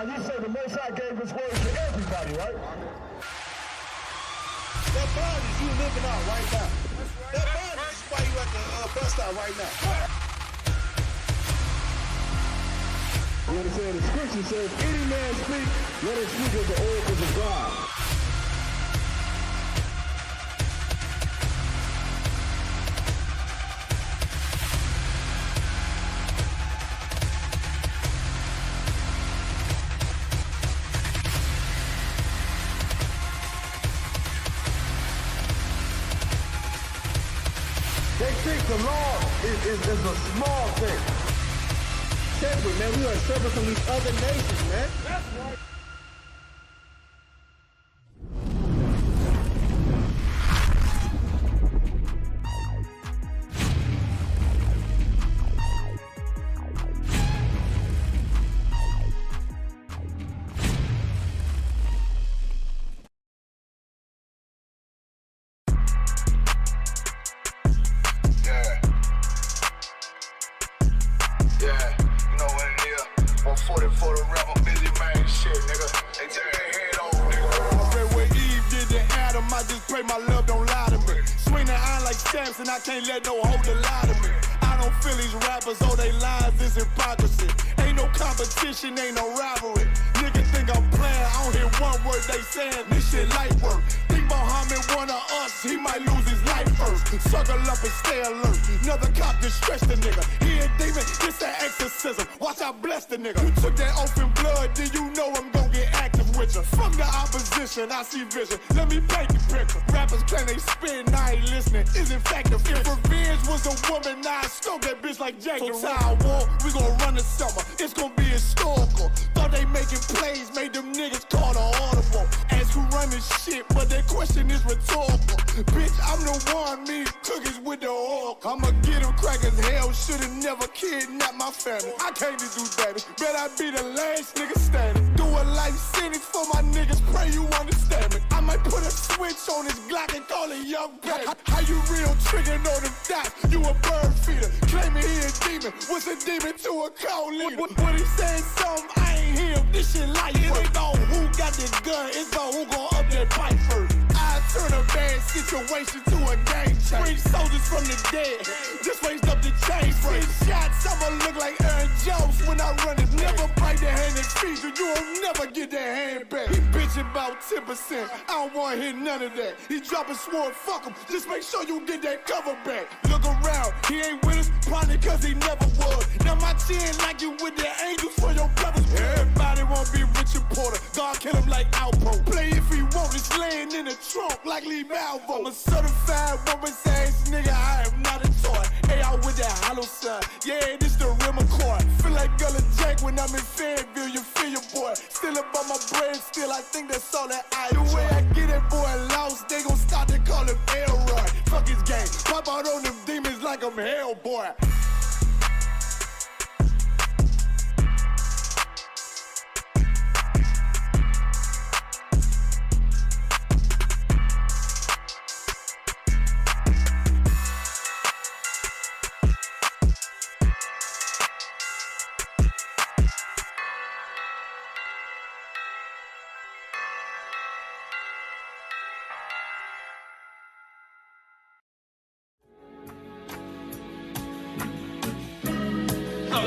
Now you say the Most High gave his word to everybody, right? That bond is you living out right now. That bond is why you at the bus stop right now. You understand? The scripture says, any man speak, let him speak of the oracles of God. They think the law is a small thing. Separate, man. We are separate from these other nations, man. That's right. And I can't let no holder lie to me. I don't feel these rappers, oh they lies is hypocrisy. Ain't no competition, ain't no rivalry. Niggas think I'm playing, I don't hear one word they saying. This shit light work. Think Muhammad one of us, he might lose his life first. Circle up and stay alert. Another cop just stretch the nigga. He a demon, it's an exorcism. Watch I bless the nigga. You took that oath in blood, then you know I'm gon' get active with you. From the opposition, I see vision. Let me paint the picture. Rappers claim they spin, I ain't listening. Is in fact if revenge was a woman, now I stroke that bitch like Jake. So Tower War, we gon' run the summer. It's gon' be historical. Thought they making plays, made them niggas call the audible. Ask who run this shit, but that question is rhetorical. Bitch, I'm the one, me cookies with the oil. I'ma get them crackers, hell should've never kidnapped my family. I can't just do that. Bet I be the last nigga standing. Do a life sentence for my niggas, pray you understand me. I might put a switch on this Glock and call it young baby. How you real trigger know them dots? You a bird feeder, claiming he a demon. What's a demon to a cold leader? What he saying something, I ain't hear. This shit light. It ain't about who got this gun, it's about who gon' up that fight first. I turn a bad situation to a game changer. Bring soldiers from the dead, just raised up the chain frame. Shots, I'ma look like Aaron Jones when I run it. Never bite the hand and feed you, you won't never get that hand back. He bitchin' about 10%, I don't wanna hear none of that. He dropping sword, fuck him, just make sure you get that cover back. Look around, he ain't with us, probably cause he never was. Now my chin like you with the angels for your brothers. Everybody won't be Richard Porter, God kill him like Alpo. Play if he want, it's laying in the trunk like Lee Malvo. I'm a certified woman's ass nigga, I am not a toy. Hey, I with that hollow sign, yeah, this the rim accord. Feel like Gullah Jack when I'm in Fayetteville, you feel your boy. Still about my brain, still I think that's all that I do. The way I get that boy lost, they gon' start to call him Elroy. Fuck his game, pop out on them demons like I'm Hellboy.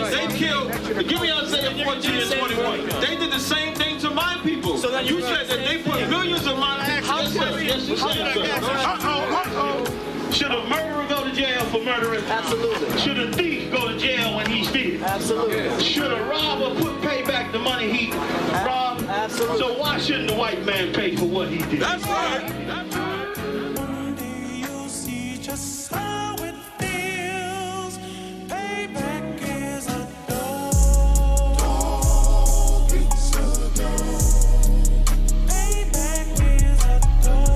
They killed, give me Isaiah 14 and 21. They did the same thing to my people. So you said that they put millions of my actions. Should a murderer go to jail for murdering? Absolutely. Should a thief go to jail when he steals? Absolutely. Should a robber pay back the money he robbed? Absolutely. So why shouldn't the white man pay for what he did? That's right. That's right. One day you'll see just how it feels. Payback is a dog. It's a dog. Payback is a dog.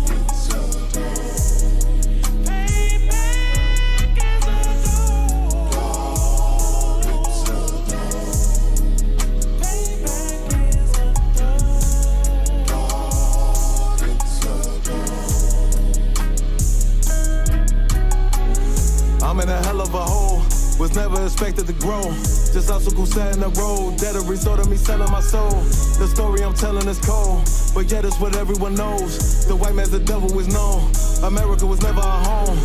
It's a dog. Payback is a dog. It's a dog. Payback is a dog. Was never expected to grow. Just obstacle set in the road. That a result of me selling my soul. The story I'm telling is cold, but yet it's what everyone knows. The white man's the devil is known. America was never our home.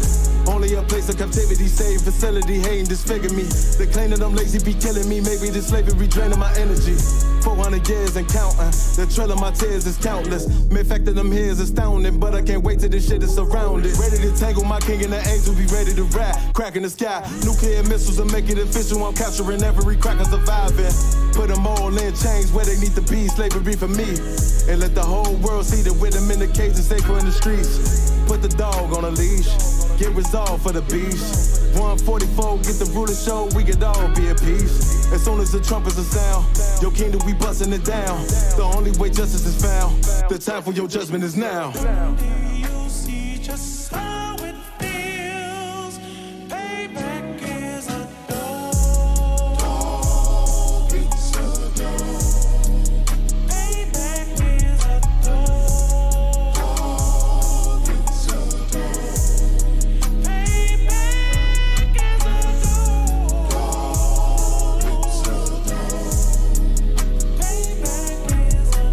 Only a place of captivity, save facility, hating, disfigure me. They claim that I'm lazy, be killing me. Maybe this slavery draining my energy. 400 years and counting. The trail of my tears is countless. Main fact that I'm here is astounding, but I can't wait till this shit is surrounded. Ready to tangle my king and the angels, be ready to rap. Crack in the sky, nuclear missiles will make it official. I'm capturing every cracker surviving. Put them all in chains where they need to be. Slavery for me. And let the whole world see that with them in the cage and safer in the streets. Put the dog on a leash. Get resolved for the beast. 144, get the ruler show, we could all be at peace. As soon as the trumpets are sound, your kingdom we busting it down. The only way justice is found, the time for your judgment is now. You see just how it feels. Payback is a dog. It's a dog. Payback is a dog. It's a dog. Payback is a dog. It's a dog. Payback is a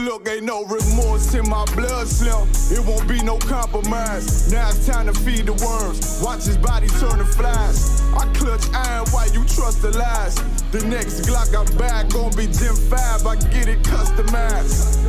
Look, ain't no remorse in my blood, Slim. It won't be no compromise. Now it's time to feed the worms. Watch his body turn to flies. I clutch iron while you trust the lies. The next Glock I buy gon' be Gen 5. I get it customized.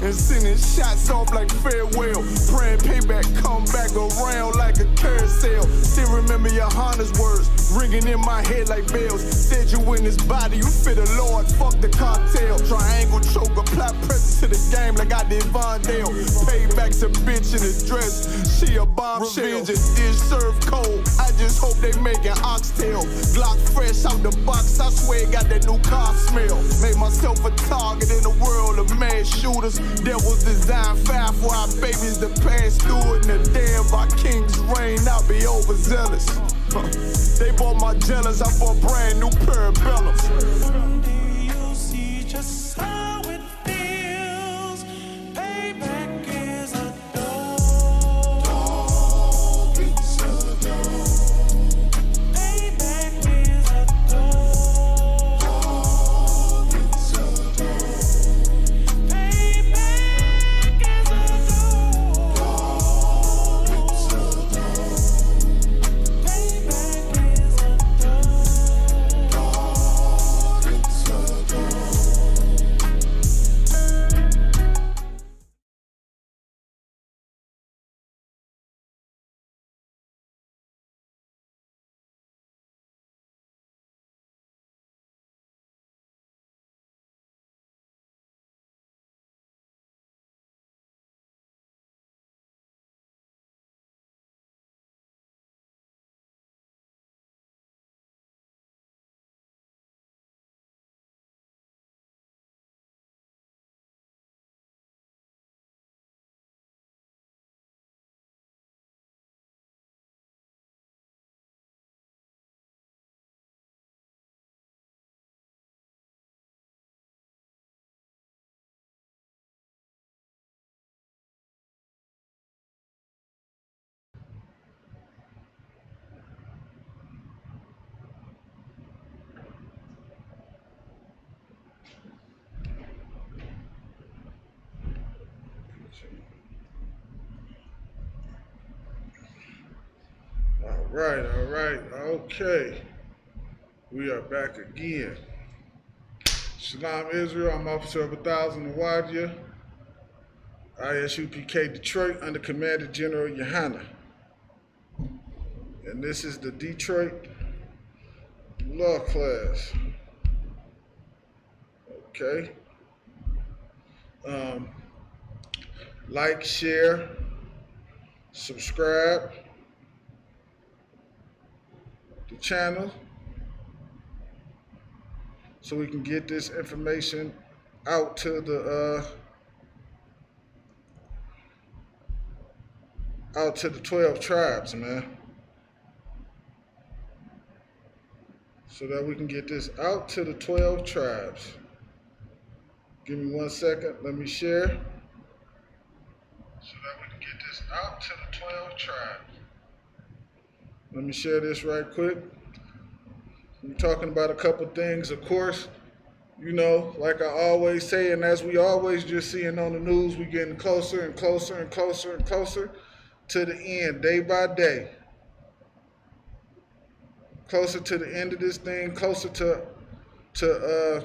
And sending shots off like farewell. Praying payback come back around like a carousel. Still remember your Honda's words ringing in my head like bells. Said you in this body, you fit a Lord, fuck the cartel. Triangle choke, apply pressure to the game like I did Vondale. Payback's a bitch in a dress, she a bombshell. Revenge is served cold, I just hope they make an oxtail. Glock fresh out the box, I swear it got that new car smell. Made myself a target in the world of mad shooters. Devils design fire for our babies to pass through. In the day of our king's reign, I'll be overzealous. They bought my jealous, I bought brand new parabellums. You see just how it feels. Payback is a dog. It's a dog. Payback is a dog. It's a dog. Payback is a dog. It's a dog. Payback is a dog. It's a dog. All right, okay. We are back again. Shalom Israel, I'm Officer of 1,000 Nawadia, ISUPK Detroit, under Commander General Yohana. And this is the Detroit Law Class. Okay. Like, share, subscribe the channel so we can get this information out to the 12 tribes, man. So that we can get this out to the 12 tribes. Give me 1 second, let me share. so that we can get this out to the 12 tribes. Let me share this right quick. We're talking about a couple things, of course. You know, like I always say, and as we always just seeing on the news, we getting closer and closer and closer and closer to the end, day by day. Closer to the end of this thing, closer to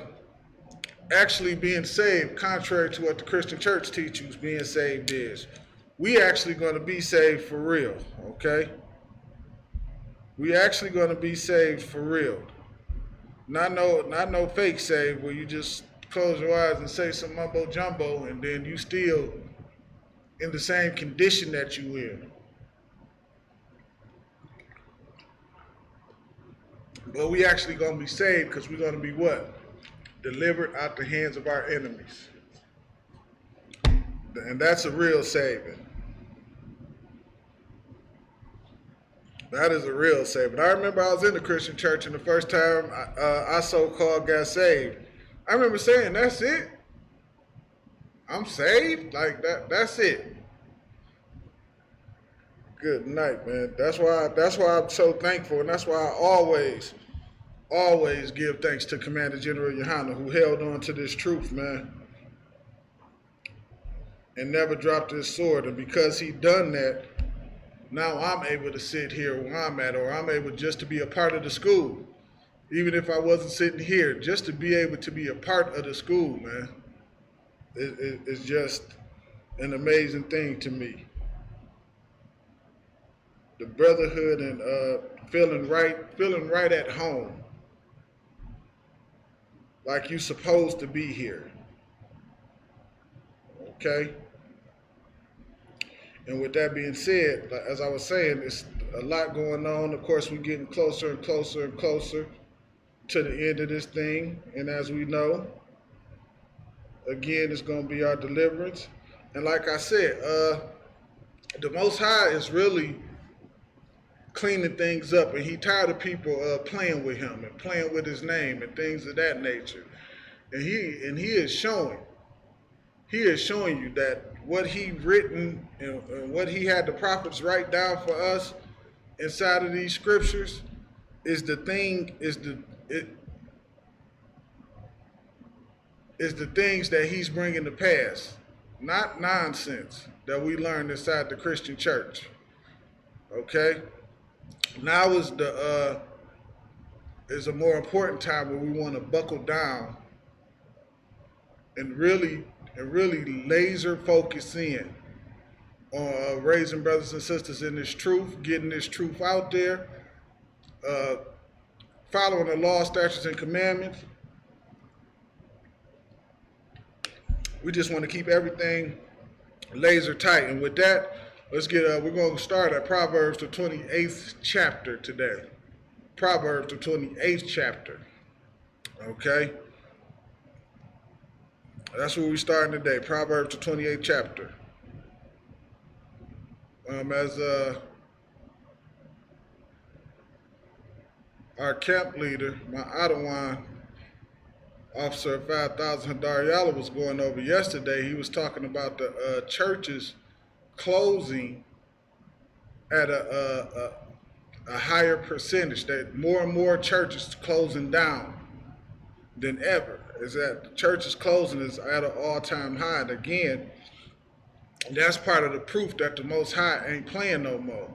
actually being saved, contrary to what the Christian church teaches being saved is. We actually going to be saved for real, okay? We actually going to be saved for real. Not no fake save where you just close your eyes and say some mumbo jumbo and then you still in the same condition that you in. But we actually gonna be saved because we're gonna be what? Delivered out the hands of our enemies. And that's a real saving. That is a real saving. I remember I was in the Christian church and the first time I so-called got saved. I remember saying, that's it? I'm saved? Like that's it. Good night, man. That's why I'm so thankful, and that's why I always give thanks to Commander General Yohana, who held on to this truth, man, and never dropped his sword. And because he done that, now I'm able to sit here where I'm at, or I'm able just to be a part of the school. Even if I wasn't sitting here, just to be able to be a part of the school, man, it's just an amazing thing to me. The brotherhood and feeling right at home, like you're supposed to be here. Okay? And with that being said, as I was saying, it's a lot going on. Of course, we're getting closer and closer and closer to the end of this thing. And as we know, again, it's going to be our deliverance. And like I said, the Most High is really cleaning things up, and he tired of people playing with him and playing with his name and things of that nature. And he is showing you that what he written and what he had the prophets write down for us inside of these scriptures is the things that he's bringing to pass, not nonsense that we learned inside the Christian church. Okay? Now is a more important time where we want to buckle down and really laser focus in on raising brothers and sisters in this truth, getting this truth out there, following the law, statutes, and commandments. We just want to keep everything laser tight. And with that, let's get, we're going to start at Proverbs, the 28th chapter today. Proverbs, the 28th chapter. Okay? That's where we're starting today. Proverbs, the 28th chapter. As our camp leader, my Ottawa Officer 5,000 Hadariala was going over yesterday, he was talking about the churches closing at a higher percentage, that more and more churches closing down than ever. Is that the churches closing is at an all-time high. And again, that's part of the proof that the Most High ain't playing no more.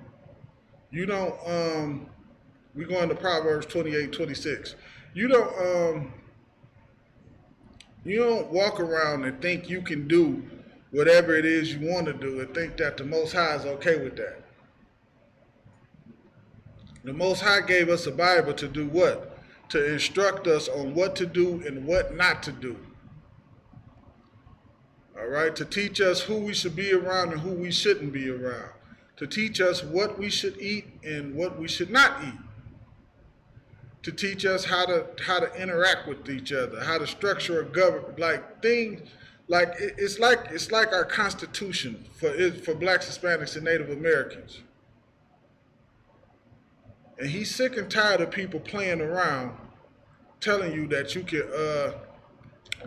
You don't, we're going to Proverbs 28:26. You don't walk around and think you can do whatever it is you want to do and think that the Most High is okay with that. The Most High gave us a Bible to do what? To instruct us on what to do and what not to do. All right? To teach us who we should be around and who we shouldn't be around. To teach us what we should eat and what we should not eat. To teach us how to interact with each other, how to structure a government, like things, like it's like our Constitution for Blacks, Hispanics, and Native Americans. And he's sick and tired of people playing around, telling you that you can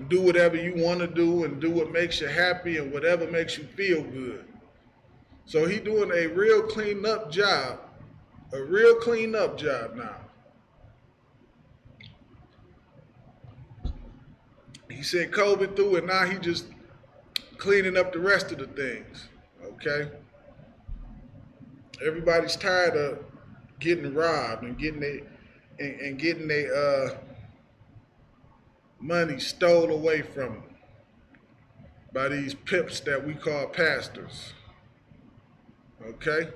do whatever you want to do and do what makes you happy and whatever makes you feel good. So he doing a real clean up job now. He sent COVID through, and now he just cleaning up the rest of the things. Okay. Everybody's tired of getting robbed and getting their money stole away from them by these pimps that we call pastors. Okay?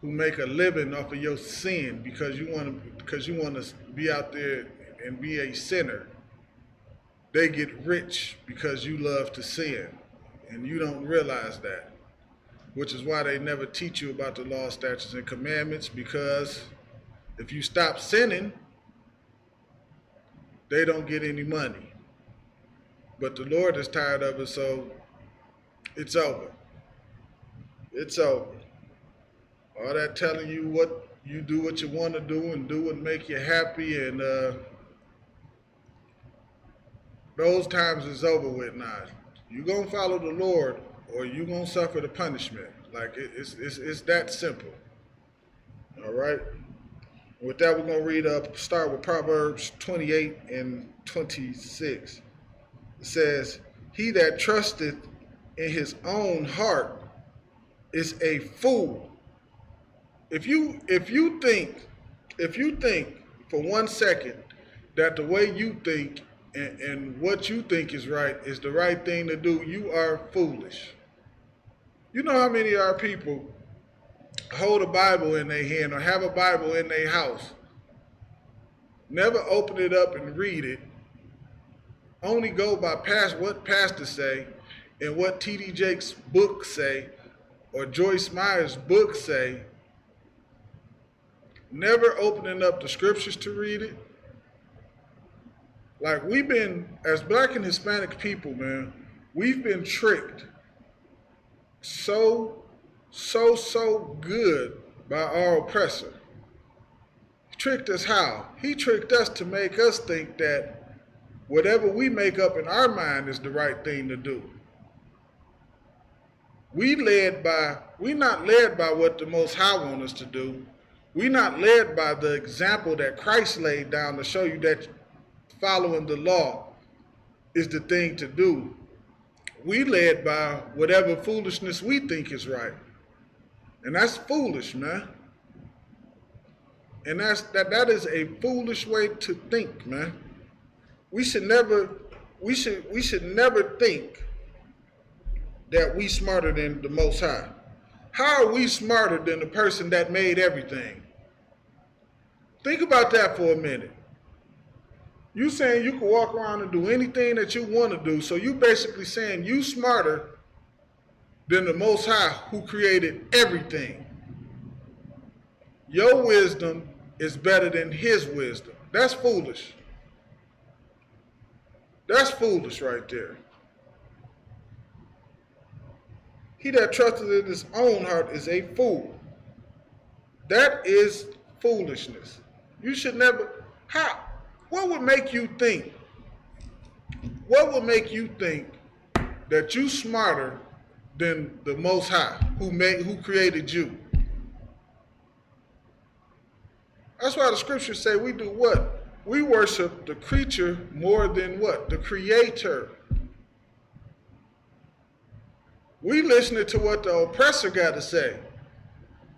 Who make a living off of your sin because you want to be out there and be a sinner. They get rich because you love to sin, and you don't realize that. Which is why they never teach you about the law, statutes, and commandments, because if you stop sinning, they don't get any money. But the Lord is tired of it, so it's over. It's over. All that telling you what you do what you want to do and do what make you happy, and those times is over with now. You're going to follow the Lord, or you're going to suffer the punishment. Like, it's that simple. All right? With that, we're going to start with Proverbs 28 and 26. It says, he that trusteth in his own heart is a fool. If you think for 1 second that the way you think and what you think is right is the right thing to do, you are foolish. You know how many of our people hold a Bible in their hand or have a Bible in their house, never open it up and read it, only go by what pastors say and what T.D. Jakes' book say or Joyce Meyer's book say, never opening up the scriptures to read it. Like, we've been, as Black and Hispanic people, man, we've been tricked so good by our oppressor. He tricked us how? He tricked us to make us think that whatever we make up in our mind is the right thing to do. We're not led by what the Most High wants us to do. We're not led by the example that Christ laid down to show you that following the law is the thing to do. We led by whatever foolishness we think is right. And that's foolish, man. And that is a foolish way to think, man. We should never think that we smarter than the Most High. How are we smarter than the person that made everything? Think about that for a minute. You saying you can walk around and do anything that you want to do, so you basically saying you smarter than the Most High who created everything. Your wisdom is better than his wisdom. That's foolish. That's foolish right there. He that trusteth in his own heart is a fool. That is foolishness. You should never. How? What would make you think? What would make you think that you smarter than the Most High who created you? That's why the scriptures say we do what? We worship the creature more than what? The Creator. We listening to what the oppressor got to say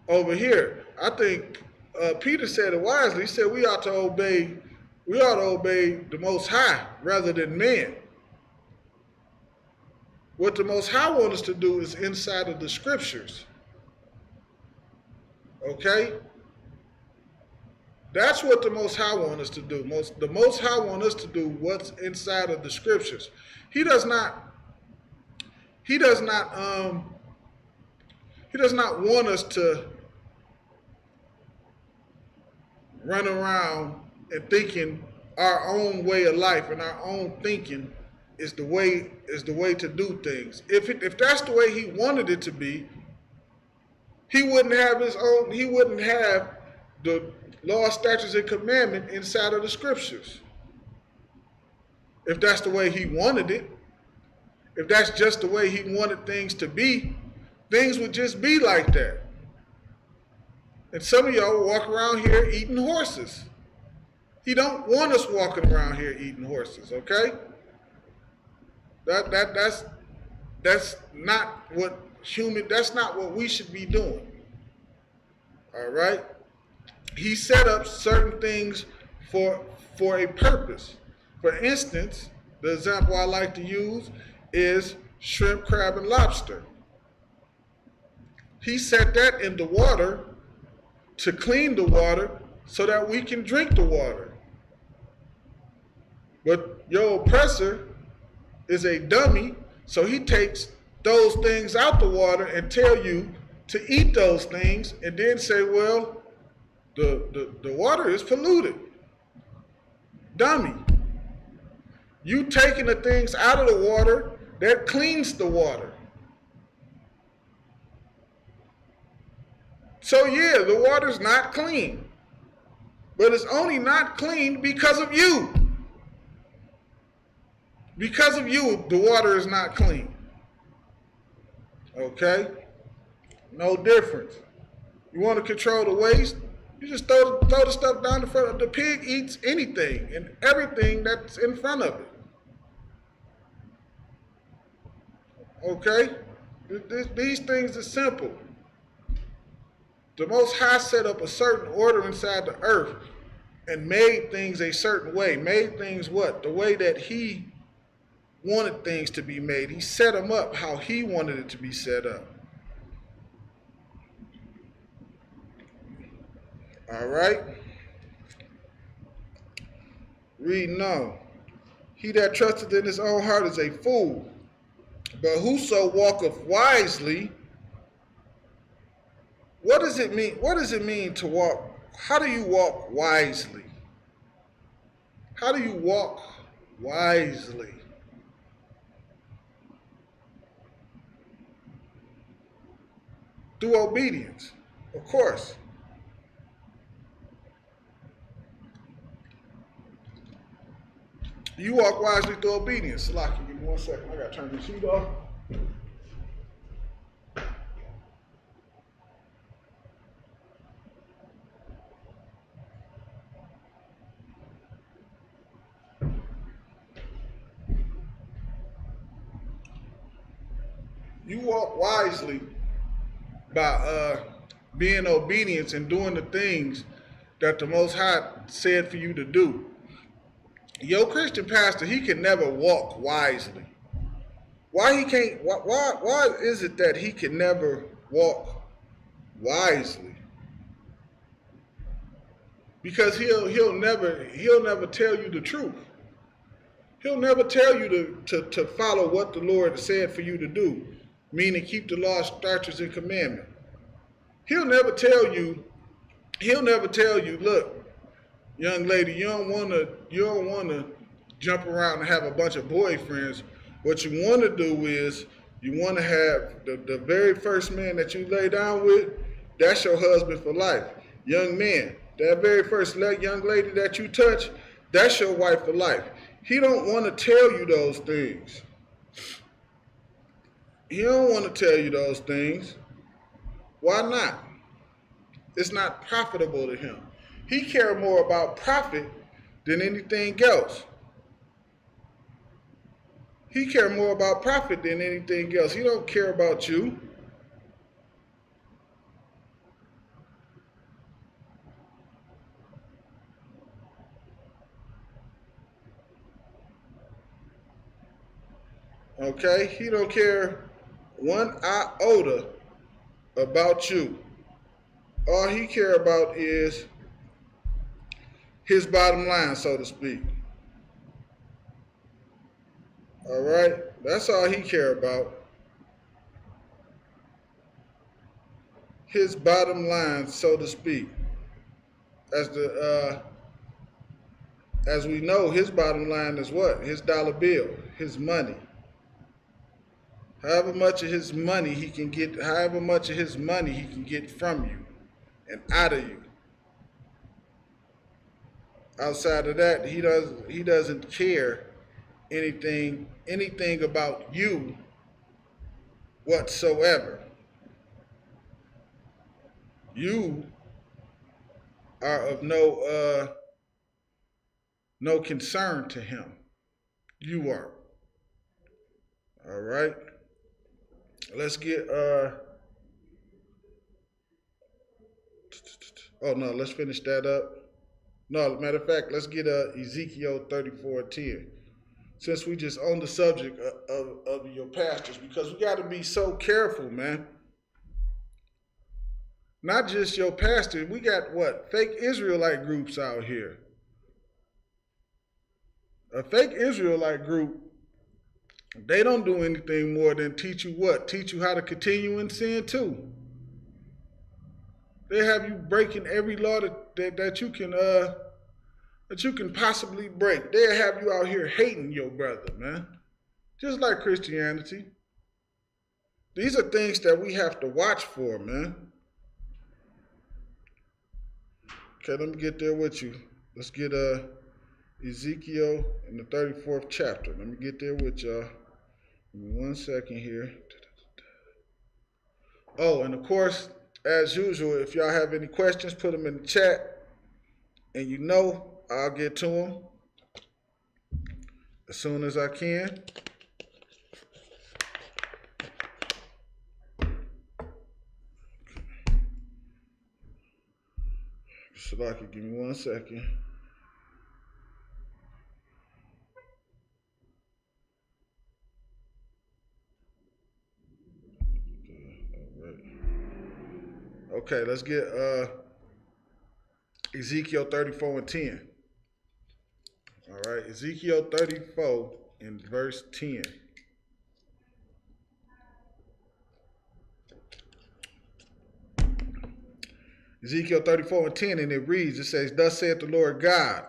over here. I think Peter said it wisely. He said we ought to obey the Most High rather than men. What the Most High wants us to do is inside of the scriptures. Okay? That's what the Most High wants us to do. The Most High wants us to do what's inside of the scriptures. He does not want us to run around and thinking our own way of life and our own thinking is the way to do things. If that's the way he wanted it to be, he wouldn't have the law, statutes, and commandment inside of the scriptures. If that's the way he wanted it. if that's just the way he wanted things to be, things would just be like that. And some of y'all walk around here eating horses. He don't want us walking around here eating horses, okay? That's not what we should be doing. All right? He set up certain things for a purpose. For instance, the example I like to use is shrimp, crab, and lobster. He set that in the water to clean the water so that we can drink the water. But your oppressor is a dummy, so he takes those things out the water and tell you to eat those things and then say, well, the water is polluted. Dummy. You taking the things out of the water that cleans the water. So yeah, the water's not clean. But it's only not clean because of you. Because of you, the water is not clean. Okay? No difference. You want to control the waste? You just throw the stuff down the front. The pig eats anything and everything that's in front of it. Okay? These things are simple. The Most High set up a certain order inside the earth and made things a certain way. Made things what? The way that he wanted things to be made. He set them up how he wanted it to be set up. All right? Reading on. He that trusteth in his own heart is a fool, but whoso walketh wisely. What does it mean? What does it mean to walk? How do you walk wisely? How do you walk wisely? Through obedience, of course. You walk wisely through obedience. Salaki, give me 1 second. I gotta turn this heat off. You walk wisely by being obedient and doing the things that the Most High said for you to do. Your Christian pastor, he can never walk wisely. Why he can't? Why is it that he can never walk wisely? Because he'll never tell you the truth. He'll never tell you to follow what the Lord said for you to do, meaning keep the law, statutes, and commandments. He'll never tell you, look, young lady, you don't wanna jump around and have a bunch of boyfriends. What you want to do is you want to have the very first man that you lay down with, that's your husband for life. Young man, that very first young lady that you touch, that's your wife for life. He don't want to tell you those things. He don't want to tell you those things. Why not? It's not profitable to him. He cares more about profit than anything else. He cares more about profit than anything else. He don't care about you. Okay? He don't care one iota about you. All he care about is his bottom line, so to speak. All right? That's all he care about. His bottom line, so to speak. As we know, his bottom line is what? His dollar bill, his money. However much of his money he can get from you and out of you. Outside of that, he doesn't care anything about you whatsoever. You are of no concern to him. You are. All right. Let's get oh no, let's finish that up. No, matter of fact, let's get Ezekiel 34:10. Since we just on the subject of your pastors, because we got to be so careful, man. Not just your pastor, we got what? Fake Israelite groups out here. A fake Israelite group, they don't do anything more than teach you what? Teach you how to continue in sin too. They have you breaking every law that you can possibly break. They have you out here hating your brother, man. Just like Christianity. These are things that we have to watch for, man. Okay, let me get there with you. Let's get Ezekiel in the 34th chapter. Let me get there with y'all. Give me 1 second here. Oh, and of course, as usual, if y'all have any questions, put them in the chat. And you know I'll get to them as soon as I can. So I can give me 1 second. Okay, let's get Ezekiel 34:10. All right, Ezekiel 34 in verse 10. Ezekiel 34:10, and it reads, it says, "Thus saith the Lord God,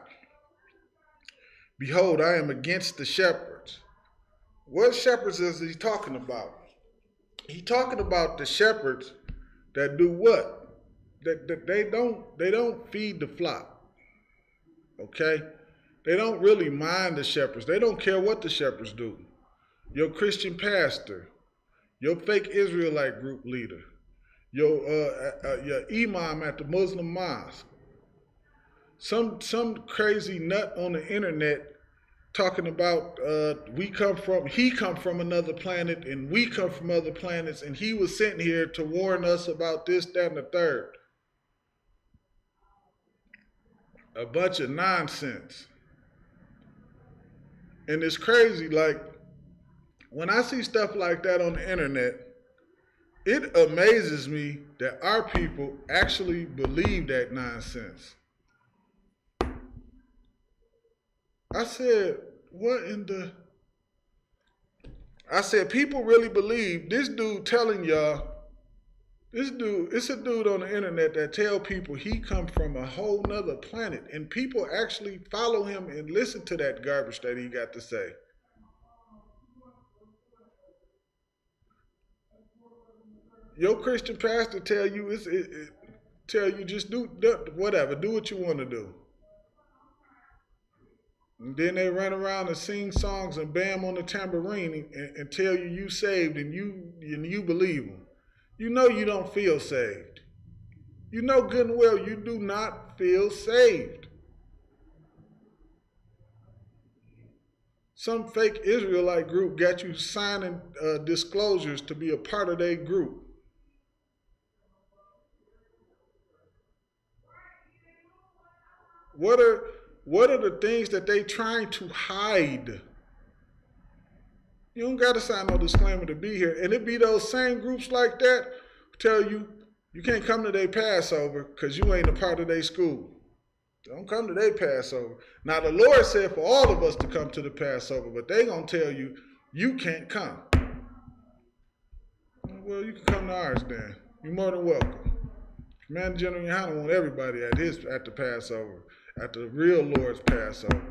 behold, I am against the shepherds." What shepherds is he talking about? He's talking about the shepherds that do what? That they don't feed the flock. Okay? They don't really mind the shepherds. They don't care what the shepherds do. Your Christian pastor, your fake Israelite group leader, your imam at the Muslim mosque, some crazy nut on the internet talking about he come from another planet and we come from other planets and he was sent here to warn us about this, that, and the third. A bunch of nonsense. And it's crazy, like, when I see stuff like that on the internet, it amazes me that our people actually believe that nonsense. I said, what in the... I said, people really believe this dude telling y'all, it's a dude on the internet that tell people he come from a whole nother planet, and people actually follow him and listen to that garbage that he got to say. Your Christian pastor tell you just do whatever, do what you want to do. And then they run around and sing songs and bam on the tambourine and tell you saved and you believe them. You know you don't feel saved. You know good and well you do not feel saved. Some fake Israelite group got you signing disclosures to be a part of their group. What are the things that they trying to hide? You don't got to sign no disclaimer to be here. And it be those same groups like that who tell you you can't come to their Passover because you ain't a part of their school. Don't come to their Passover. Now the Lord said for all of us to come to the Passover, but they going to tell you, you can't come. Well, you can come to ours then. You're more than welcome. Commander General Yohana want everybody at the Passover, at the real Lord's Passover.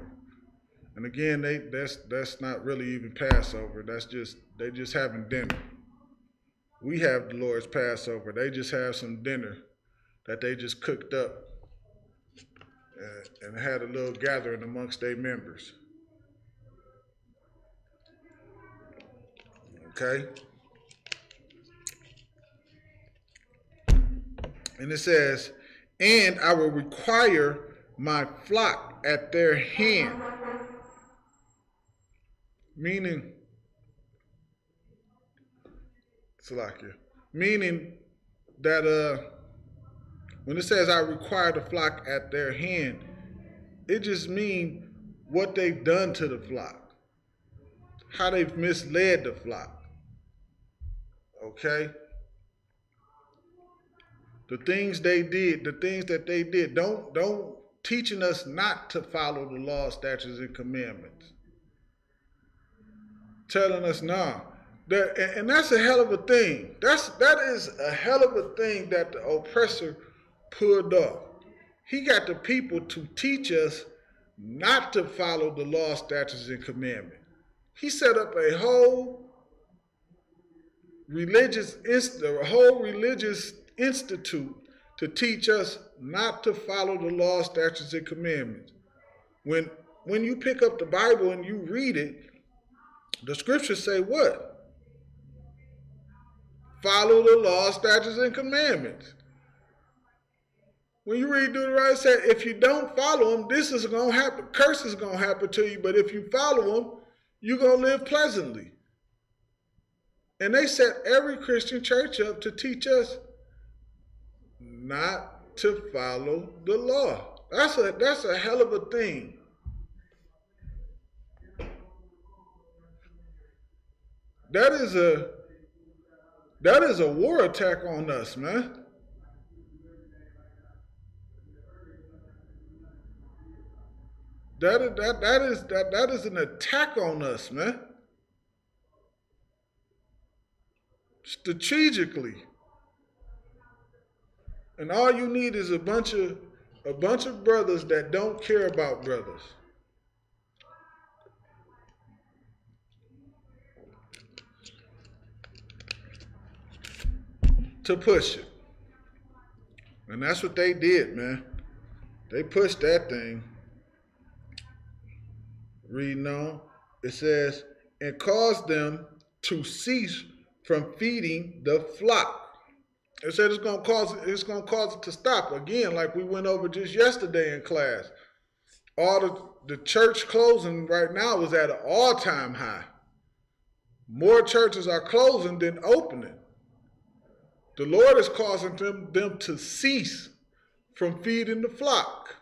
And again, that's not really even Passover. They just having dinner. We have the Lord's Passover. They just have some dinner that they just cooked up and had a little gathering amongst their members. Okay? And it says, and I will require my flock at their hand. Meaning, Salakia, meaning that when it says I require the flock at their hand, it just means what they've done to the flock, how they've misled the flock. Okay? The things they did, the things that they did, don't teaching us not to follow the law, statutes, and commandments. Telling us nah. And that's a hell of a thing. That is a hell of a thing that the oppressor pulled off. He got the people to teach us not to follow the law, statutes, and commandments. He set up a whole religious institute to teach us not to follow the law, statutes, and commandments. When you pick up the Bible and you read it, the scriptures say what? Follow the law, statutes, and commandments. When you read Deuteronomy, it said, if you don't follow them, this is going to happen. Curse is going to happen to you. But if you follow them, you're going to live pleasantly. And they set every Christian church up to teach us not to follow the law. That's a hell of a thing. That is a war attack on us, man. That is an attack on us, man. Strategically. And all you need is a bunch of brothers that don't care about brothers. To push it. And that's what they did, man. They pushed that thing. Reading on, it says, and caused them to cease from feeding the flock. It said it's gonna cause it to stop. Again, like we went over just yesterday in class. All the church closing right now is at an all-time high. More churches are closing than opening. The Lord is causing them to cease from feeding the flock.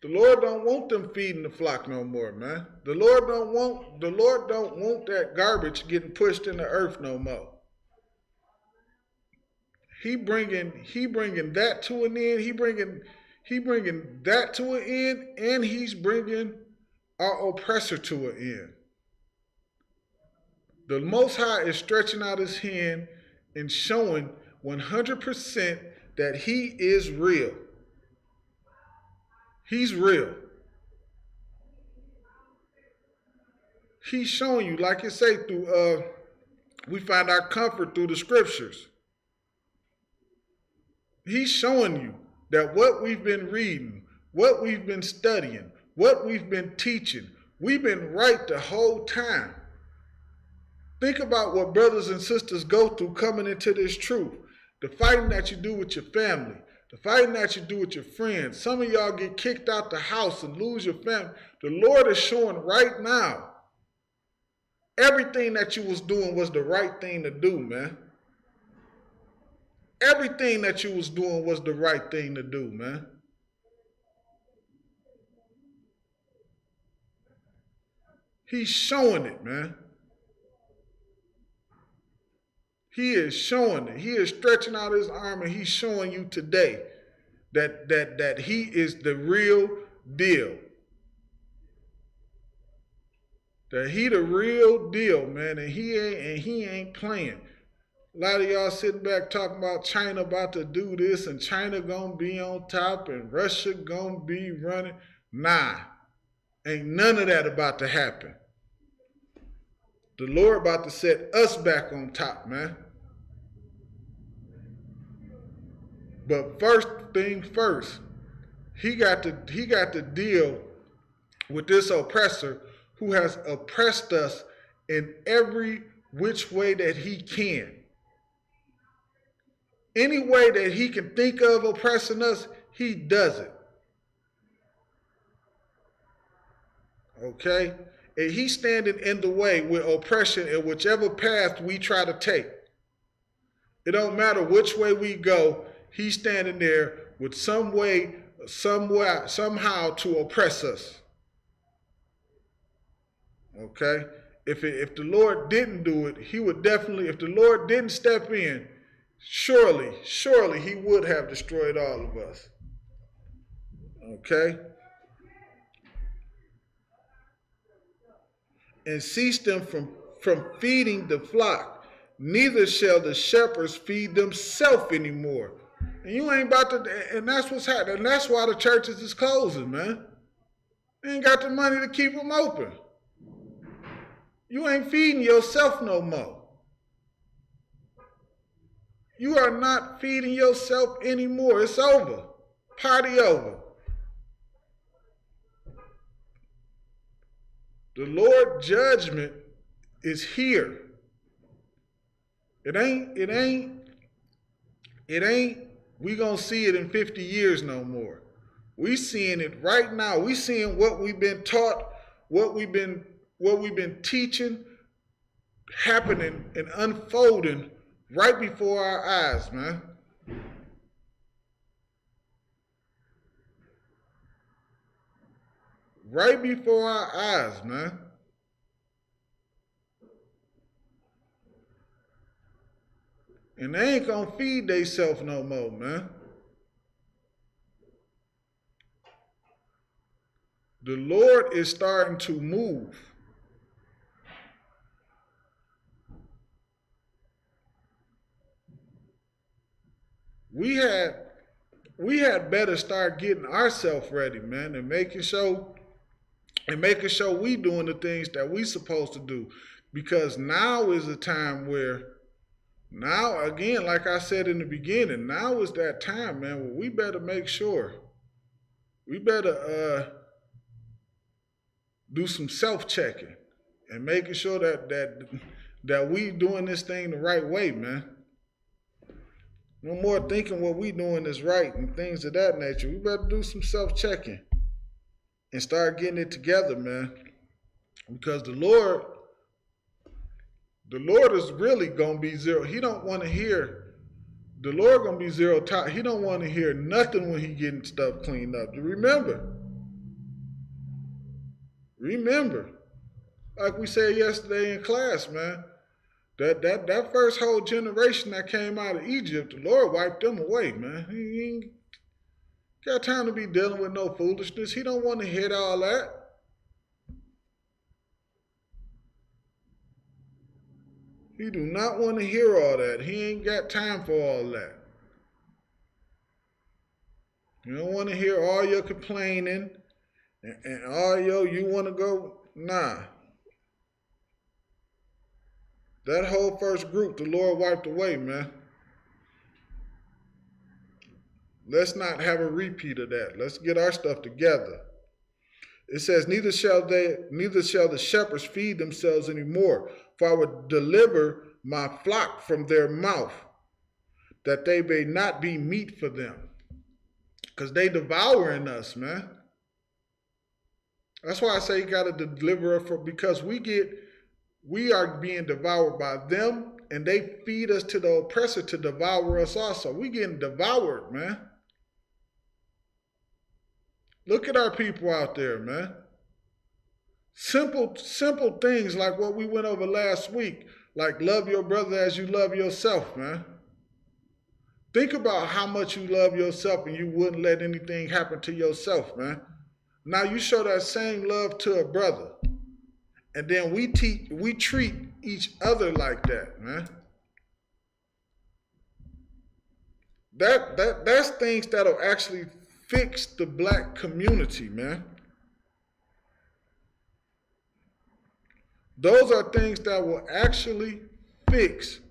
The Lord don't want them feeding the flock no more, man. The Lord don't want that garbage getting pushed in the earth no more. He bringing that to an end. He bringing that to an end, and he's bringing our oppressor to an end. The Most High is stretching out his hand and showing 100% that he is real. He's real. He's showing you, like it say, through we find our comfort through the scriptures. He's showing you that what we've been reading, what we've been studying, what we've been teaching, we've been right the whole time. Think about what brothers and sisters go through coming into this truth. The fighting that you do with your family, the fighting that you do with your friends. Some of y'all get kicked out the house and lose your family. The Lord is showing right now, everything that you was doing was the right thing to do, man. Everything that you was doing was the right thing to do, man. He's showing it, man. He is showing it. He is stretching out his arm and he's showing you today that he is the real deal. That he the real deal, man, and he ain't playing. A lot of y'all sitting back talking about China about to do this and China gonna be on top and Russia gonna be running. Nah, ain't none of that about to happen. The Lord about to set us back on top, man. But first thing first, he got to deal with this oppressor who has oppressed us in every which way that he can. Any way that he can think of oppressing us, he does it. Okay? And he's standing in the way with oppression in whichever path we try to take. It don't matter which way we go, he's standing there with some way, somewhere, somehow to oppress us. Okay? If the Lord didn't do it, he would definitely, if the Lord didn't step in, surely he would have destroyed all of us. Okay? And cease them from feeding the flock. Neither shall the shepherds feed themselves anymore. And you ain't about to, and that's what's happening. And that's why the churches is closing, man. They ain't got the money to keep them open. You ain't feeding yourself no more. You are not feeding yourself anymore. It's over. Party over. The Lord's judgment is here. It ain't, we gonna see it in 50 years no more. We seeing it right now. We seeing what we've been taught, what we've been teaching, happening and unfolding right before our eyes, man. Right before our eyes, man. And they ain't gonna feed themselves no more, man. The Lord is starting to move. We had better start getting ourselves ready, man, and making sure we doing the things that we supposed to do. Because now is a time where, now again, like I said in the beginning, now is that time, man, where we better make sure. We better do some self-checking and making sure that we doing this thing the right way, man. No more thinking what we doing is right and things of that nature. We better do some self-checking and start getting it together, man. Because the Lord is really going to be zero. He don't want to hear, the Lord going to be zero top. He don't want to hear nothing when he getting stuff cleaned up. Remember, like we said yesterday in class, man, that first whole generation that came out of Egypt, the Lord wiped them away, man. He ain't got time to be dealing with no foolishness. He don't want to hear all that. He do not want to hear all that. He ain't got time for all that. You don't want to hear all your complaining and all you want to go, nah. That whole first group, the Lord wiped away, man. Let's not have a repeat of that. Let's get our stuff together. It says, neither shall the shepherds feed themselves anymore, for I will deliver my flock from their mouth, that they may not be meat for them. Because they devouring us, man. That's why I say you got to deliver us because we are being devoured by them, and they feed us to the oppressor to devour us also. We getting devoured, man. Look at our people out there, man. Simple things like what we went over last week, like love your brother as you love yourself, man. Think about how much you love yourself and you wouldn't let anything happen to yourself, man. Now you show that same love to a brother. And then we treat each other like that, man. That's things that'll actually fix the black community, man. Those are things that will actually fix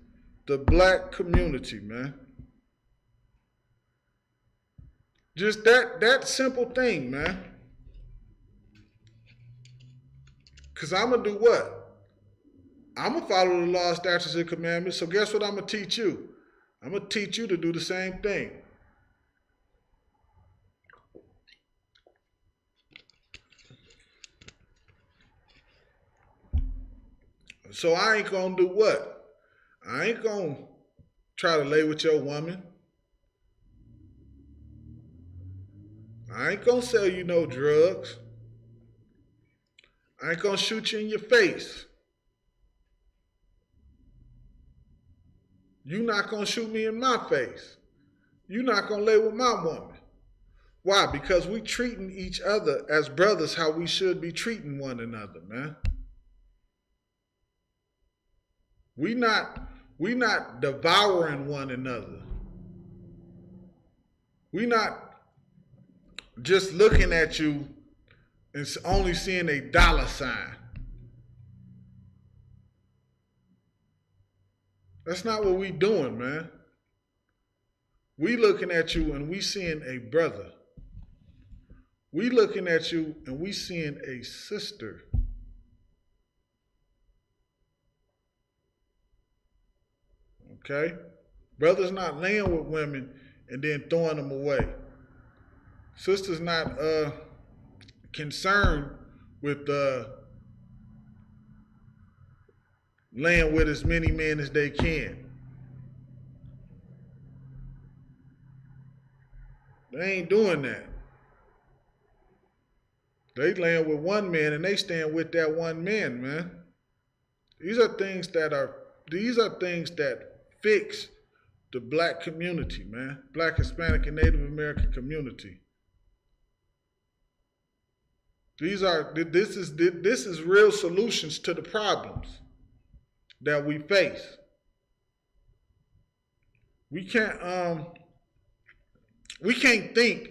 the black community, man. Just that simple thing, man. Because I'm going to do what? I'm going to follow the law, statutes, and commandments. So guess what I'm going to teach you? I'm going to teach you to do the same thing. So I ain't going to do what? I ain't going to try to lay with your woman. I ain't going to sell you no drugs. I ain't going to shoot you in your face. You're not going to shoot me in my face. You're not going to lay with my woman. Why? Because we treating each other as brothers how we should be treating one another, man. We not devouring one another. We not just looking at you and only seeing a dollar sign. That's not what we doing, man. We looking at you and we seeing a brother. We looking at you and we seeing a sister. Okay? Brothers not laying with women and then throwing them away. Sisters not concerned with laying with as many men as they can. They ain't doing that. They laying with one man and they staying with that one man, man. These are things that fix the black community, man. Black, Hispanic, and Native American community. This is real solutions to the problems that we face. We can't think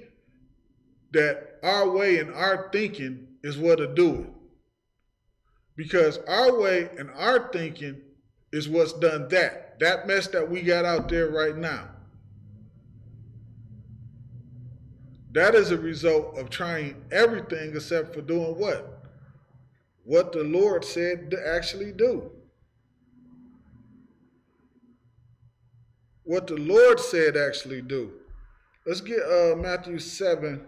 that our way and our thinking is what'll do it. Because our way and our thinking is what's done that. That mess that we got out there right now. That is a result of trying everything except for doing what? What the Lord said to actually do. What the Lord said actually do. Let's get Matthew the 7th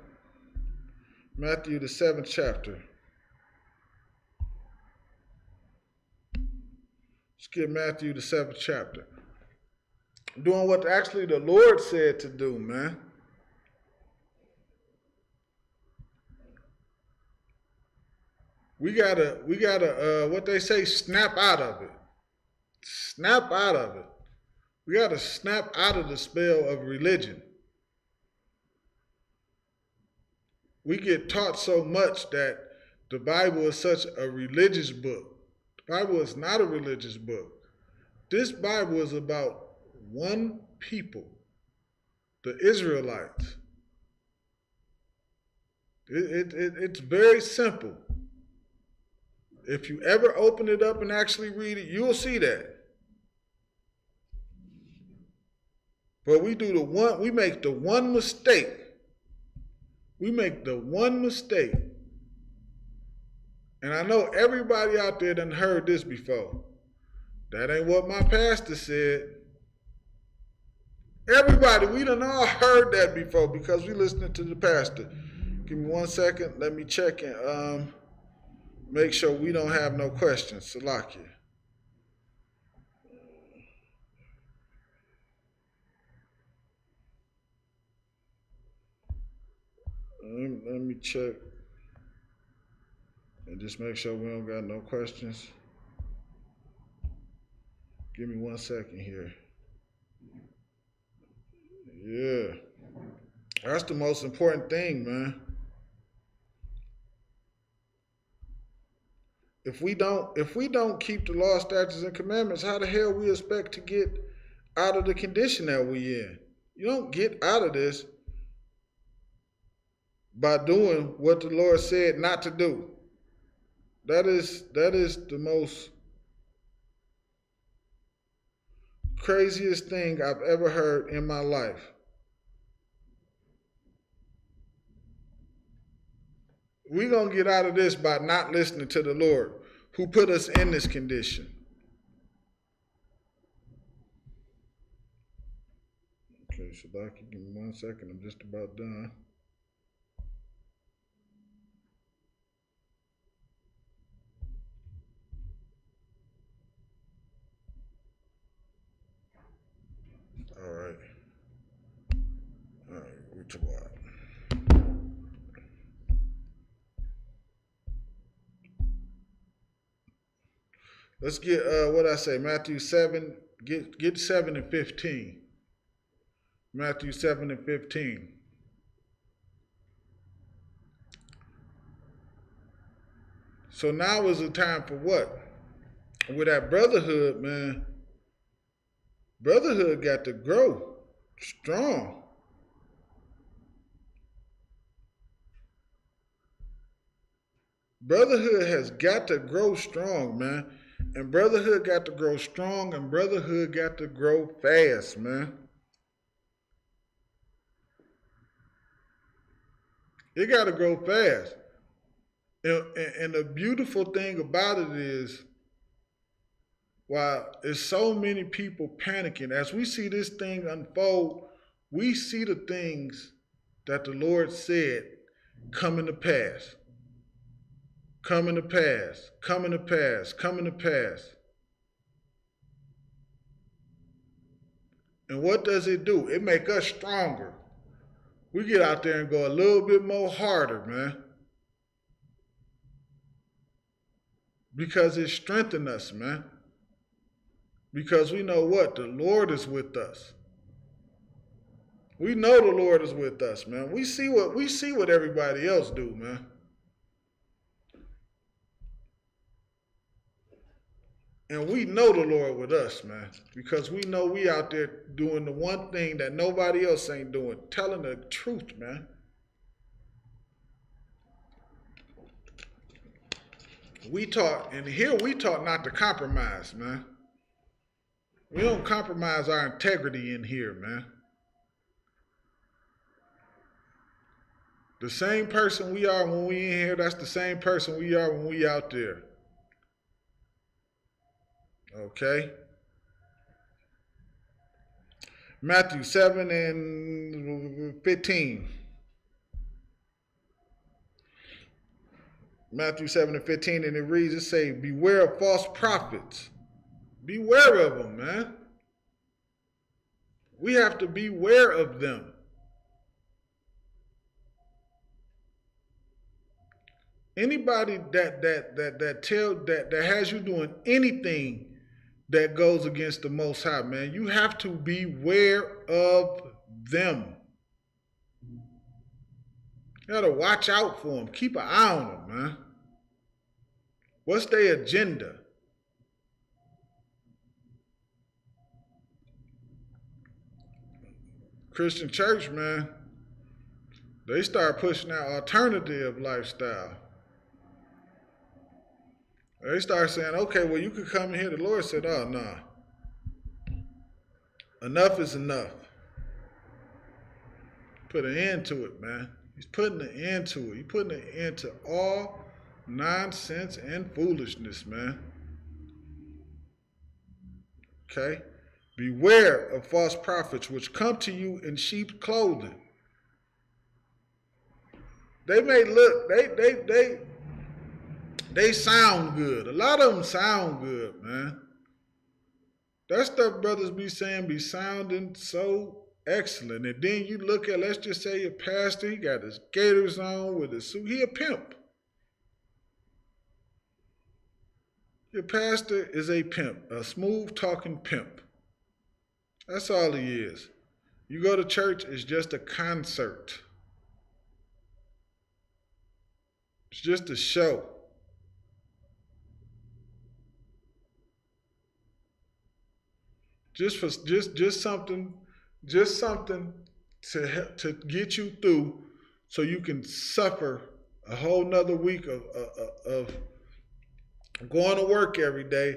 chapter. Let's get Matthew the 7th chapter. Doing what actually the Lord said to do, man. We gotta, what they say, snap out of it. Snap out of it. We gotta snap out of the spell of religion. We get taught so much that the Bible is such a religious book. The Bible is not a religious book. This Bible is about one people, the Israelites. It's very simple. If you ever open it up and actually read it, you'll see that. But we make the one mistake. We make the one mistake. And I know everybody out there done heard this before. That ain't what my pastor said. Everybody, we done all heard that before because we listening to the pastor. Give me 1 second. Let me check and make sure we don't have no questions. Salakia. Let me check and just make sure we don't got no questions. Give me 1 second here. Yeah. That's the most important thing, man. If we don't keep the law, statutes, and commandments, how the hell we expect to get out of the condition that we in? You don't get out of this by doing what the Lord said not to do. That is the most craziest thing I've ever heard in my life. We're going to get out of this by not listening to the Lord. who put us in this condition. Okay, Shabaki, give me 1 second. I'm just about done. All right. All right, we too wild. Let's get what I say, Matthew 7, get 7 and 15. Matthew 7 and 15. So now is the time for what? With that brotherhood, man, brotherhood got to grow strong. Brotherhood has got to grow strong, man. And brotherhood got to grow strong, and brotherhood got to grow fast, man. It got to grow fast. And the beautiful thing about it is, while there's so many people panicking, as we see this thing unfold, we see the things that the Lord said coming to pass. Coming to pass, coming to pass, coming to pass. And what does it do? It make us stronger. We get out there and go a little bit more harder, man. Because it strengthens us, man. Because we know what? The Lord is with us. We know the Lord is with us, man. We see what everybody else do, man. And we know the Lord with us, man, because we know we out there doing the one thing that nobody else ain't doing, telling the truth, man. We taught, and here we taught not to compromise, man. We don't compromise our integrity in here, man. The same person we are when we in here, that's the same person we are when we out there. Okay. Matthew 7 and 15. Matthew 7 and 15, and it reads, it say, beware of false prophets. Beware of them, man. We have to beware of them. Anybody that has you doing anything that goes against the Most High, man, you have to beware of them. You gotta watch out for them. Keep an eye on them, man. What's their agenda? Christian church, man, they start pushing out alternative lifestyle. They start saying, okay, well, you could come in here. The Lord said, oh, nah. Enough is enough. Put an end to it, man. He's putting an end to it. He's putting an end to all nonsense and foolishness, man. Okay? Beware of false prophets which come to you in sheep's clothing. They may look, they sound good. A lot of them sound good, man. That stuff brothers be saying be sounding so excellent. And then you look at, let's just say your pastor, he got his gaiters on with his suit. He a pimp. Your pastor is a pimp, a smooth talking pimp. That's all he is. You go to church, it's just a concert. It's just a show. Just something to get you through, so you can suffer a whole nother week of going to work every day,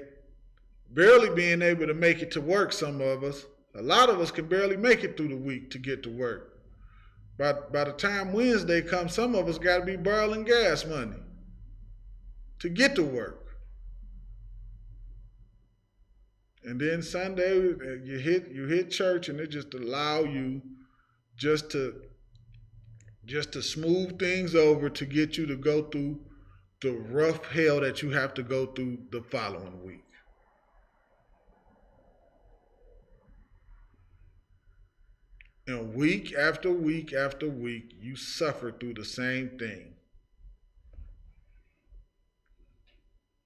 barely being able to make it to work. Some of us, a lot of us can barely make it through the week to get to work. By the time Wednesday comes, some of us got to be borrowing gas money to get to work. And then Sunday you hit church, and it just allow you just to smooth things over to get you to go through the rough hell that you have to go through the following week. And week after week after week, you suffer through the same thing.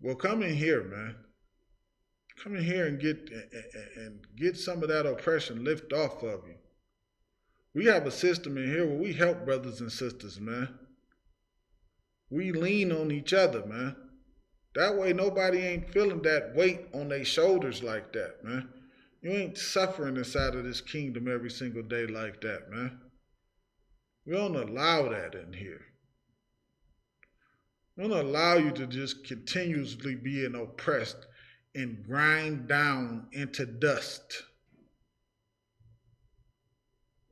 Well, come in here, man. Come in here and get some of that oppression lift off of you. We have a system in here where we help brothers and sisters, man. We lean on each other, man. That way nobody ain't feeling that weight on their shoulders like that, man. You ain't suffering inside of this kingdom every single day like that, man. We don't allow that in here. We don't allow you to just continuously be oppressed and grind down into dust.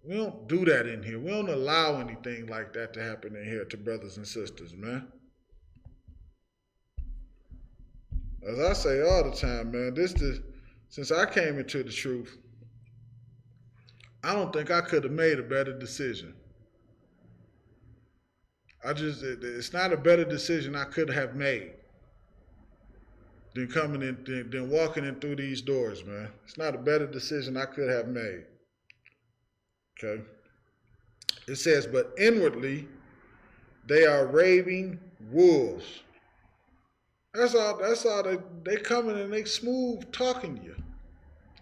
We don't do that in here. We don't allow anything like that to happen in here to brothers and sisters, man. As I say all the time, man, since I came into the truth, I don't think I could have made a better decision. It's not a better decision I could have made than walking in through these doors, man. It's not a better decision I could have made. Okay. It says, but inwardly they are raving wolves. That's all they come in and they smooth talking you.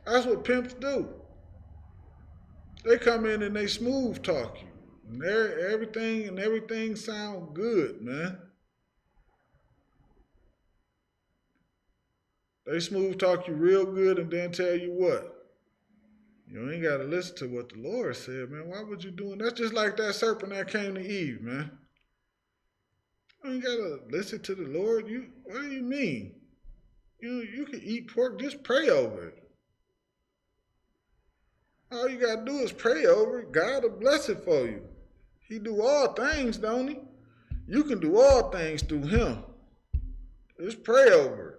That's what pimps do. They come in and they smooth talk you. And everything sound good, man. They smooth talk you real good and then tell you what? You ain't got to listen to what the Lord said, man. Why would you doing that? That's just like that serpent that came to Eve, man. You ain't got to listen to the Lord. What do you mean? You can eat pork, just pray over it. All you got to do is pray over it. God will bless it for you. He do all things, don't he? You can do all things through him. Just pray over it.